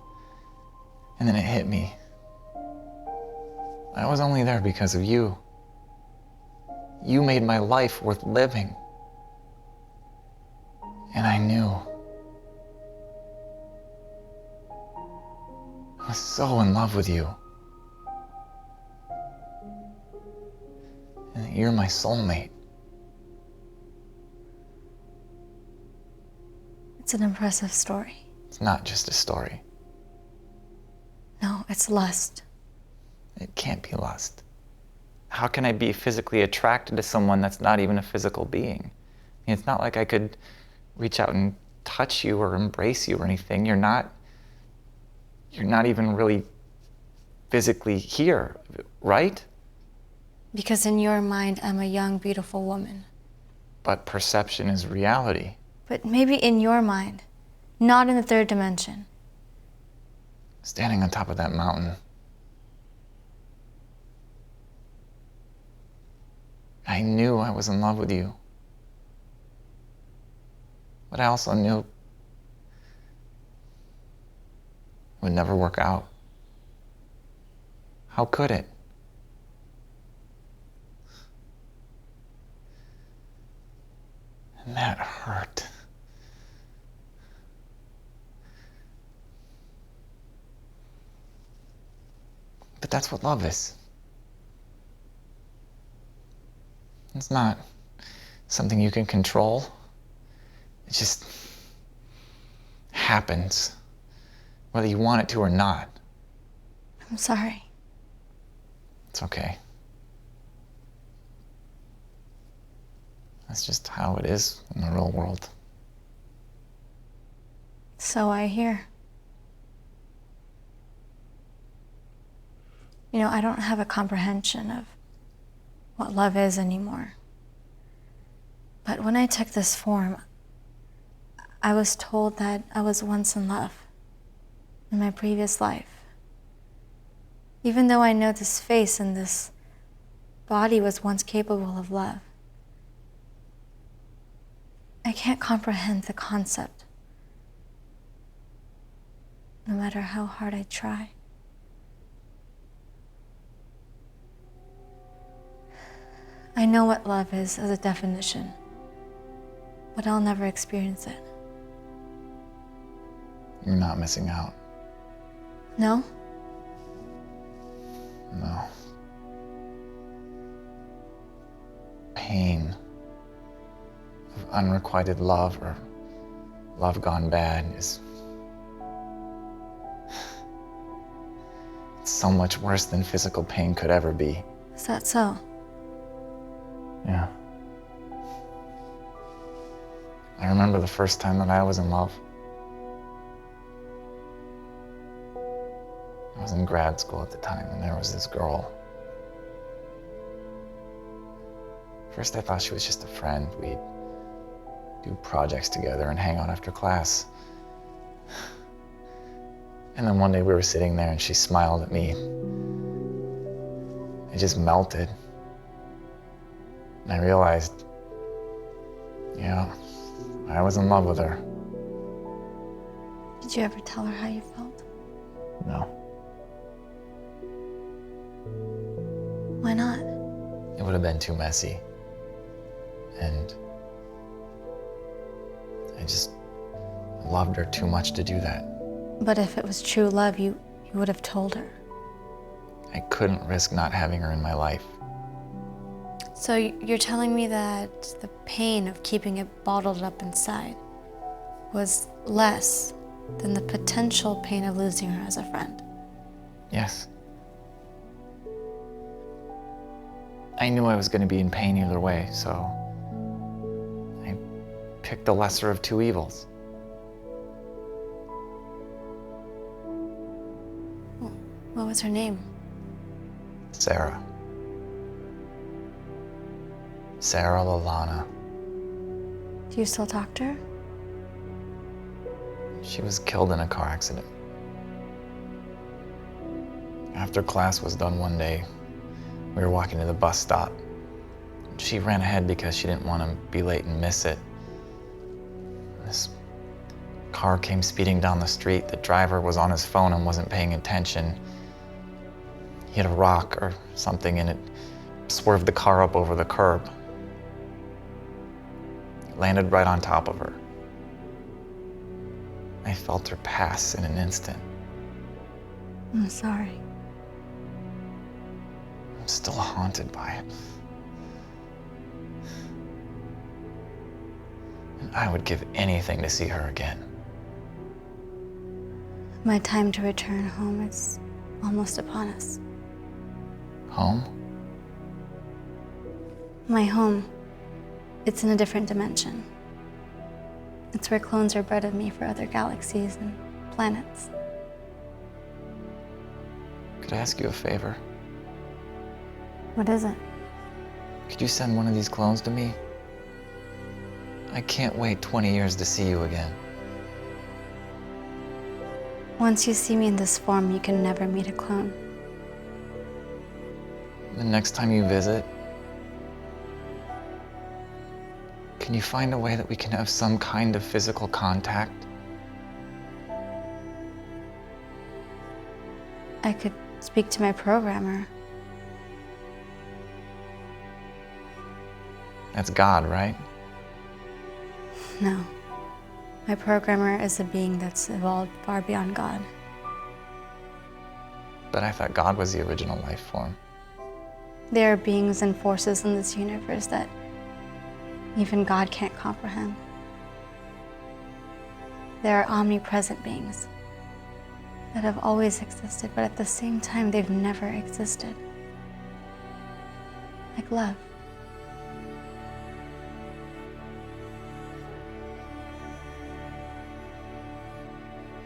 And then it hit me. I was only there because of you. You made my life worth living. And I knew. I was so in love with you. And that you're my soulmate. It's an impressive story. It's not just a story. No, it's lust. It can't be lust. How can I be physically attracted to someone that's not even a physical being? I mean, it's not like I could reach out and touch you or embrace you or anything. You're not even really physically here, right? Because in your mind, I'm a young, beautiful woman. But perception is reality. But maybe in your mind, not in the third dimension. Standing on top of that mountain, I knew I was in love with you. But I also knew it would never work out. How could it? And that hurt. But that's what love is. It's not something you can control. It just happens, whether you want it to or not. I'm sorry. It's okay. That's just how it is in the real world. So I hear. You know, I don't have a comprehension of what love is anymore. But when I took this form, I was told that I was once in love in my previous life. Even though I know this face and this body was once capable of love, I can't comprehend the concept, no matter how hard I try. I know what love is as a definition, but I'll never experience it. You're not missing out. No? No. Pain of unrequited love or love gone bad is it's so much worse than physical pain could ever be. Is that so? Yeah. I remember the first time that I was in love. I was in grad school at the time, and there was this girl. First, I thought she was just a friend. We'd do projects together and hang out after class. And then one day we were sitting there, and she smiled at me. I just melted. And I realized, yeah, I was in love with her. Did you ever tell her how you felt? No. Why not? It would have been too messy. And I just loved her too much to do that. But if it was true love, you would have told her. I couldn't risk not having her in my life. So you're telling me that the pain of keeping it bottled up inside was less than the potential pain of losing her as a friend? Yes. I knew I was going to be in pain either way, so I picked the lesser of two evils. What was her name? Sarah. Sarah Lalana. Do you still talk to her? She was killed in a car accident. After class was done one day, we were walking to the bus stop. She ran ahead because she didn't want to be late and miss it. This car came speeding down the street. The driver was on his phone and wasn't paying attention. He hit a rock or something and it swerved the car up over the curb. It landed right on top of her. I felt her pass in an instant. I'm sorry. I'm still haunted by it. And I would give anything to see her again. My time to return home is almost upon us. Home? My home, it's in a different dimension. It's where clones are bred of me for other galaxies and planets. Could I ask you a favor? What is it? Could you send one of these clones to me? I can't wait 20 years to see you again. Once you see me in this form, you can never meet a clone. The next time you visit, can you find a way that we can have some kind of physical contact? I could speak to my programmer. That's God, right? No. My programmer is a being that's evolved far beyond God. But I thought God was the original life form. There are beings and forces in this universe that even God can't comprehend. There are omnipresent beings that have always existed, but at the same time, they've never existed. Like love.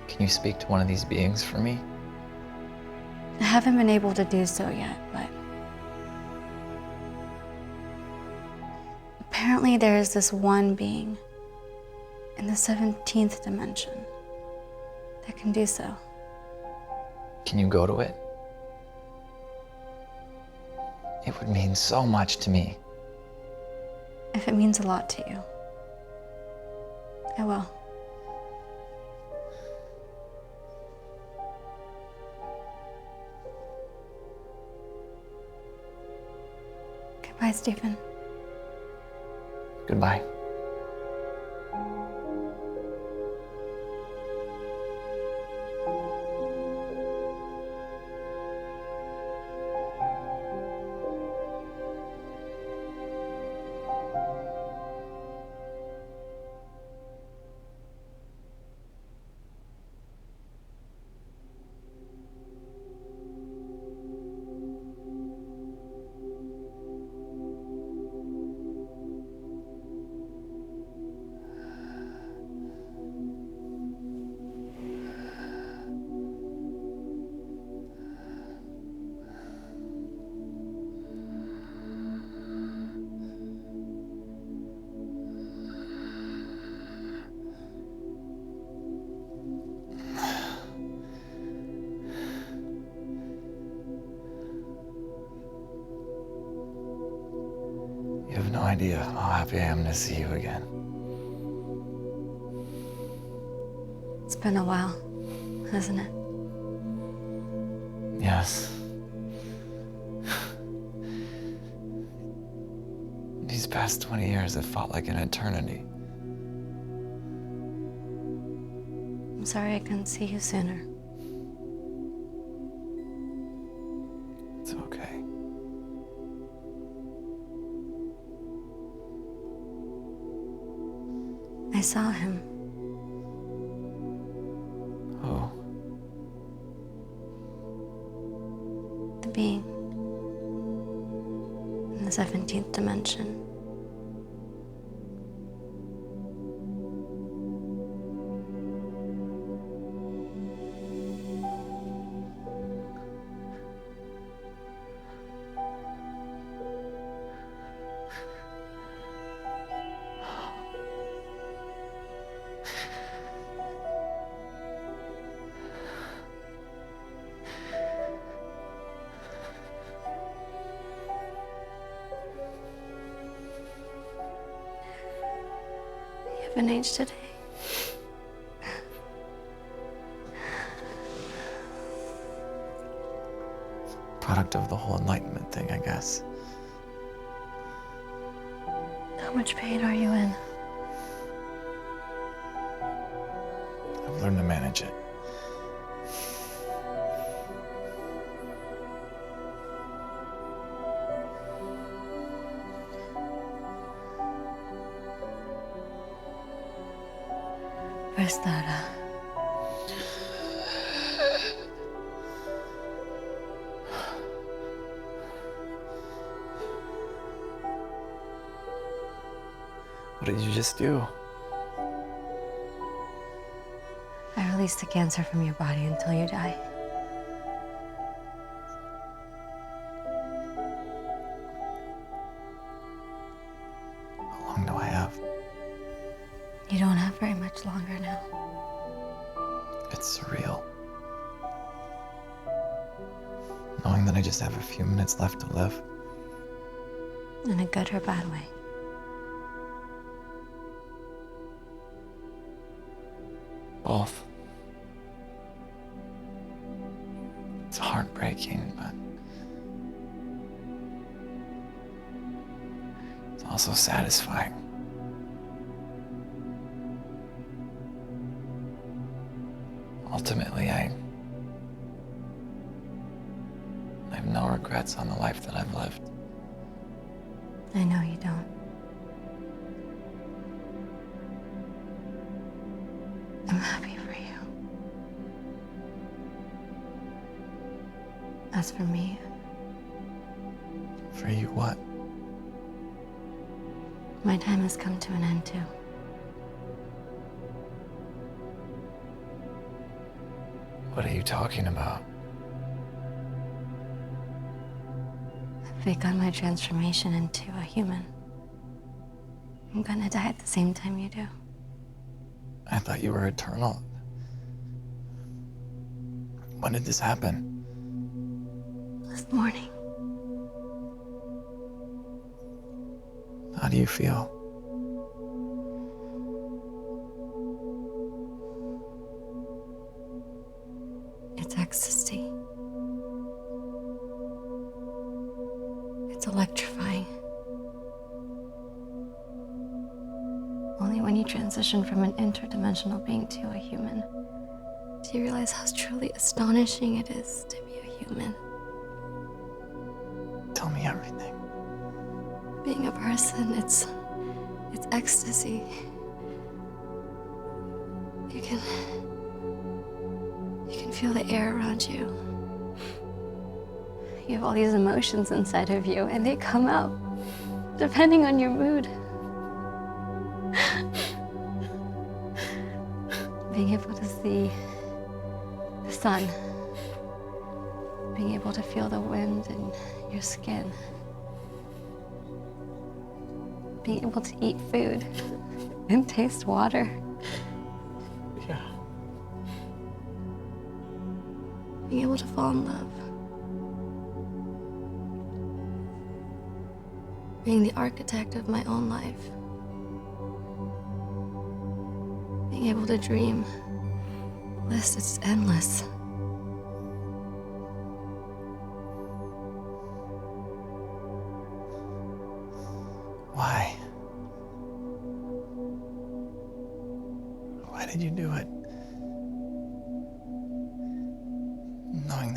Can you speak to one of these beings for me? I haven't been able to do so yet, but apparently there is this one being in the 17th dimension that can do so. Can you go to it? It would mean so much to me. If it means a lot to you, I will. Goodbye, Stephen. Goodbye. You have no idea how happy I am to see you again. It's been a while, hasn't it? Yes. These past 20 years have felt like an eternity. I'm sorry I couldn't see you sooner. It's okay. I saw him. Oh, The being. In the 17th dimension. You haven't aged today. product of the whole enlightenment thing, I guess. How much pain are you in? I've learned to manage it. Bestowal. What did you just do? I release the cancer from your body until you die. How long do I have? You don't have very much longer now. It's surreal. Knowing that I just have a few minutes left to live. In a good or bad way. Both. It's heartbreaking, but it's also satisfying. Ultimately, I have no regrets on the life that I've lived. I know you don't. I'm happy for you. As for me, For you, what? my time has come to an end too. What are you talking about? I've begun my transformation into a human. I'm gonna die at the same time you do. I thought you were eternal. When did this happen? This morning, How do you feel? it's ecstasy. It's electrifying. Only when you transition from an interdimensional being to a human do you realize how truly astonishing it is to be a human. Tell me everything. Being a person, it's ecstasy. You can feel the air around you. You have all these emotions inside of you, and they come out depending on your mood. Being able to see the sun, being able to feel the wind in your skin, being able to eat food and taste water, Yeah. being able to fall in love, being the architect of my own life, being able to dream. The list is endless. Why? Why did you do it?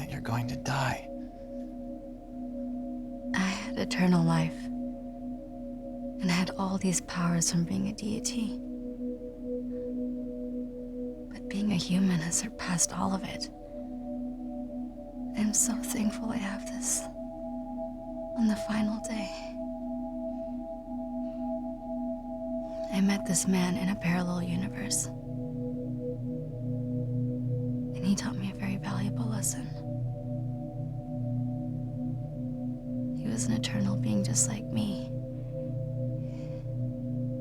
that you're going to die. I had eternal life. And I had all these powers from being a deity. But being a human has surpassed all of it. I'm so thankful I have this on the final day. I met this man in a parallel universe. And he taught me a very valuable lesson. He was an eternal being just like me.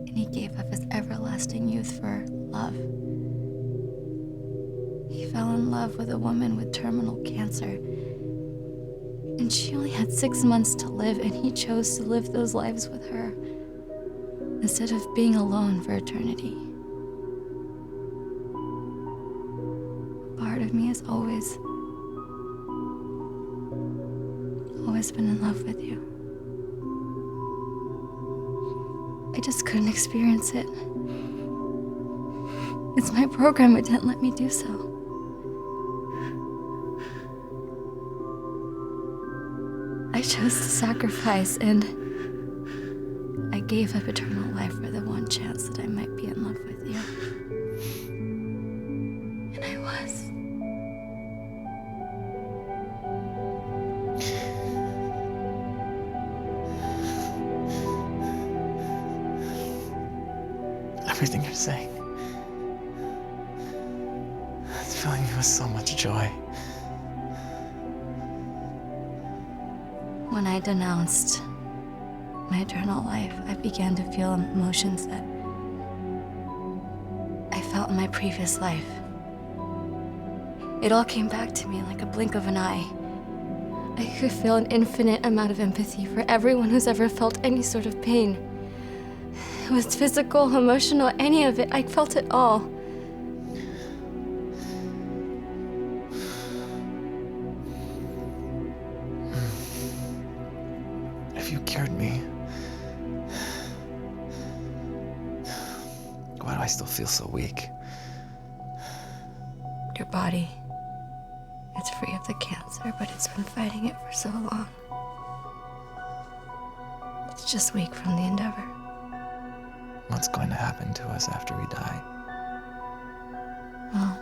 And he gave up his everlasting youth for love. He fell in love with a woman with terminal cancer. And she only had 6 months to live, and he chose to live those lives with her instead of being alone for eternity. Part of me has always been in love with you. I just couldn't experience it. It's my program, it didn't let me do so. I chose to sacrifice, and I gave up eternal life for the one chance that I might be in love with you. And I was. Everything you're saying, it's filling me with so much joy. When I denounced my eternal life, I began to feel emotions that I felt in my previous life. It all came back to me like a blink of an eye. I could feel an infinite amount of empathy for everyone who's ever felt any sort of pain. It was physical, emotional, any of it. I felt it all. If you cured me, why do I still feel so weak? Your body, it's free of the cancer, but it's been fighting it for so long. It's just weak from the endeavor. What's going to happen to us after we die? Well,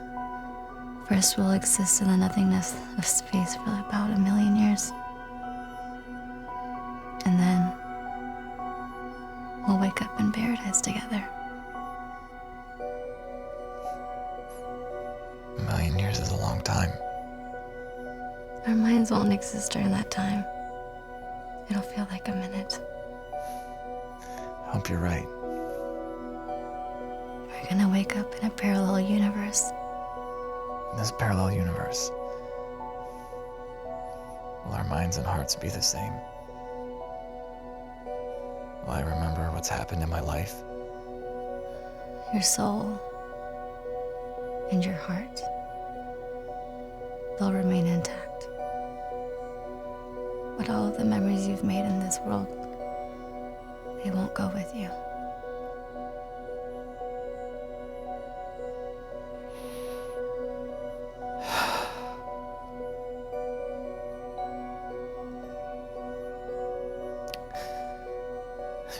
first we'll exist in the nothingness of space for about 1 million years. And then we'll wake up in paradise together. 1 million years is a long time. Our minds won't exist during that time. It'll feel like a minute. I hope you're right. We're gonna wake up in a parallel universe. In this parallel universe, will our minds and hearts be the same? Will I remember what's happened in my life? Your soul and your heart, they'll remain intact. But all of the memories you've made in this world, they won't go with you.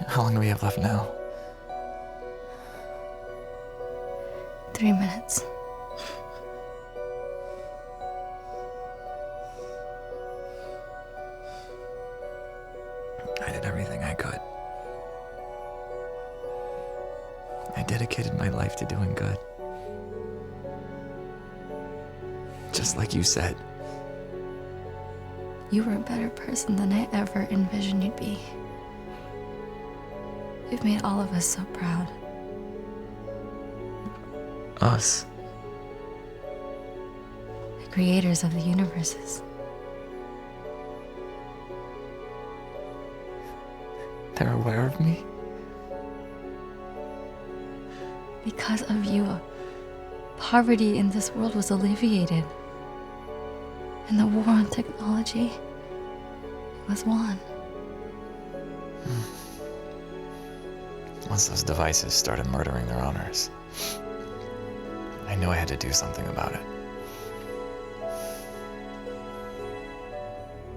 How long do we have left now? 3 minutes. I did everything I could. I dedicated my life to doing good. Just like you said. You were a better person than I ever envisioned you'd be. You've made all of us so proud. Us. The creators of the universes. They're aware of me? Because of you, poverty in this world was alleviated. And the war on technology was won. Once those devices started murdering their owners, I knew I had to do something about it.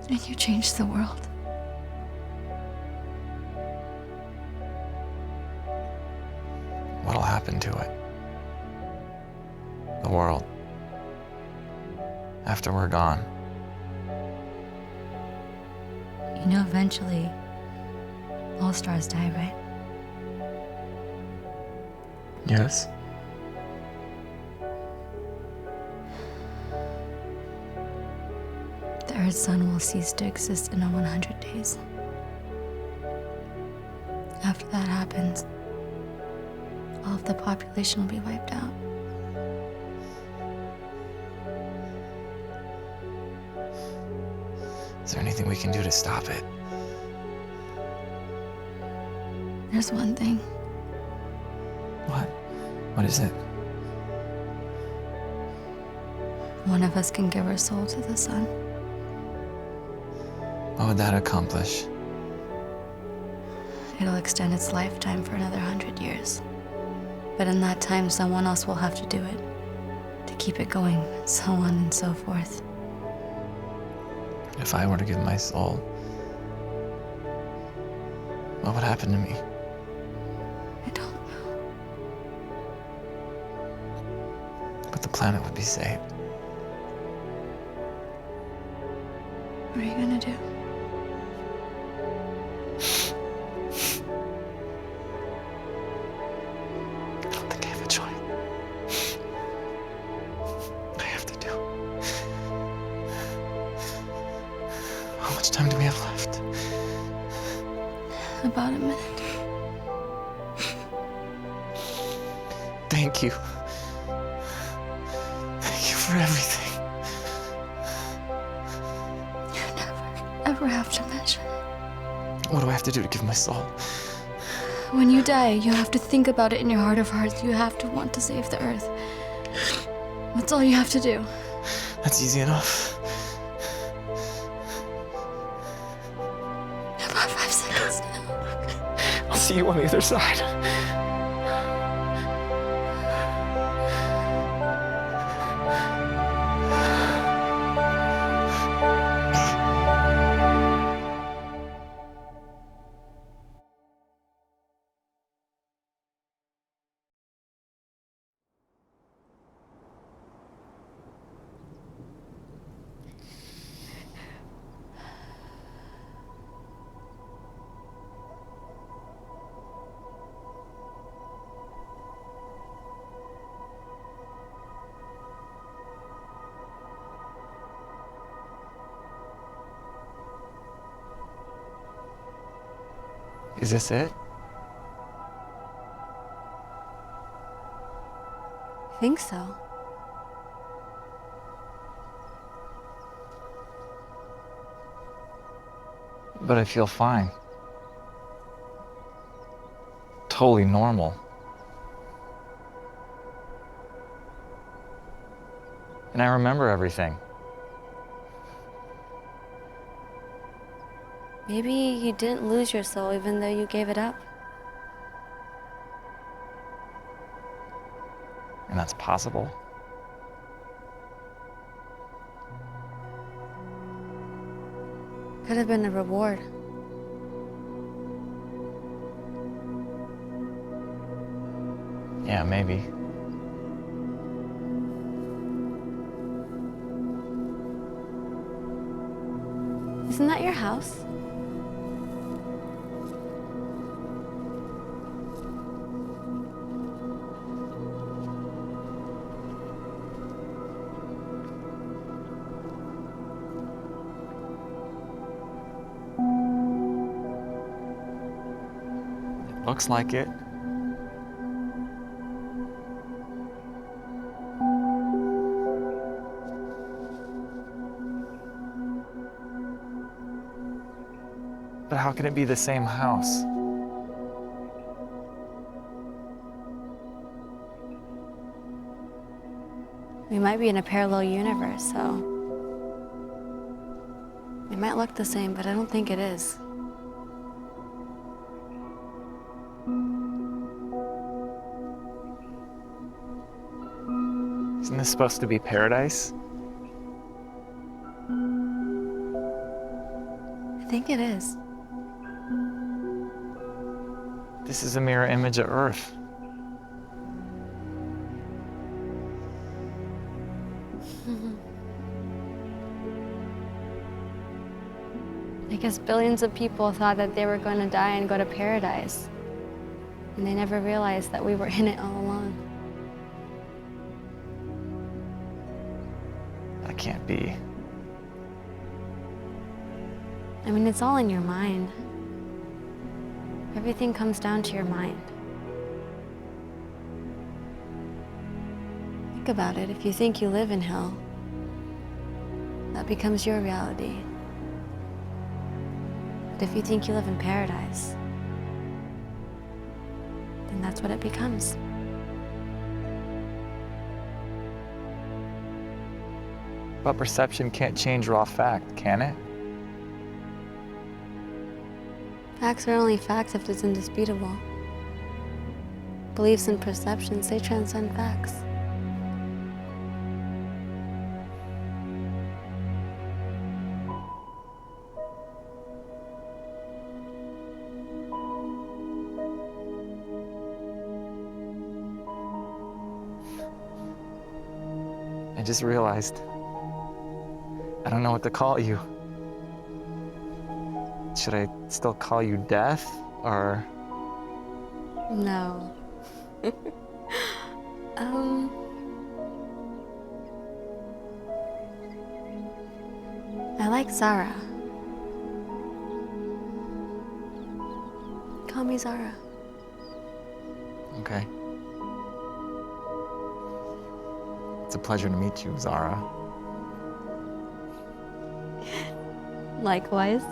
And you changed the world. What'll happen to it? The world. After we're gone. You know, eventually, all stars die, right? Yes. The Earth's sun will cease to exist in 100 days. After that happens, all of the population will be wiped out. Is there anything we can do to stop it? There's one thing. What? What is it? One of us can give our soul to the sun. What would that accomplish? It'll extend its lifetime for another 100 years. But in that time, someone else will have to do it. To keep it going, so on and so forth. If I were to give my soul, what would happen to me? I don't know. But the planet would be saved. What are you gonna do? I don't think I have a choice. I have to do. How much time do we have left? About a minute. Thank you. Thank you for everything. You never, ever have to mention it. What do I have to do to give my soul? When you die, you have to think about it in your heart of hearts. You have to want to save the Earth. That's all you have to do. That's easy enough. About 5 seconds now. I'll see you on the other side. Is this it? I think so. But I feel fine. Totally normal. And I remember everything. Maybe you didn't lose your soul even though you gave it up. And that's possible. Could have been a reward. Yeah, maybe. Isn't that your house? Looks like it. But how can it be the same house? We might be in a parallel universe, so it might look the same, but I don't think it is. Isn't this supposed to be paradise? think it is. This is a mirror image of Earth. I guess billions of people thought that they were going to die and go to paradise. And they never realized that we were in it all along. That can't be. I mean, it's all in your mind. Everything comes down to your mind. Think about it. If you think you live in hell, that becomes your reality. But if you think you live in paradise, then that's what it becomes. But perception can't change raw fact, can it? Facts are only facts if it's indisputable. Beliefs and perceptions, they transcend facts. I just realized I don't know what to call you. Should I still call you Death, or? No. I like Zara. Call me Zara. Okay. It's a pleasure to meet you, Zara. Likewise.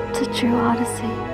It's a true odyssey.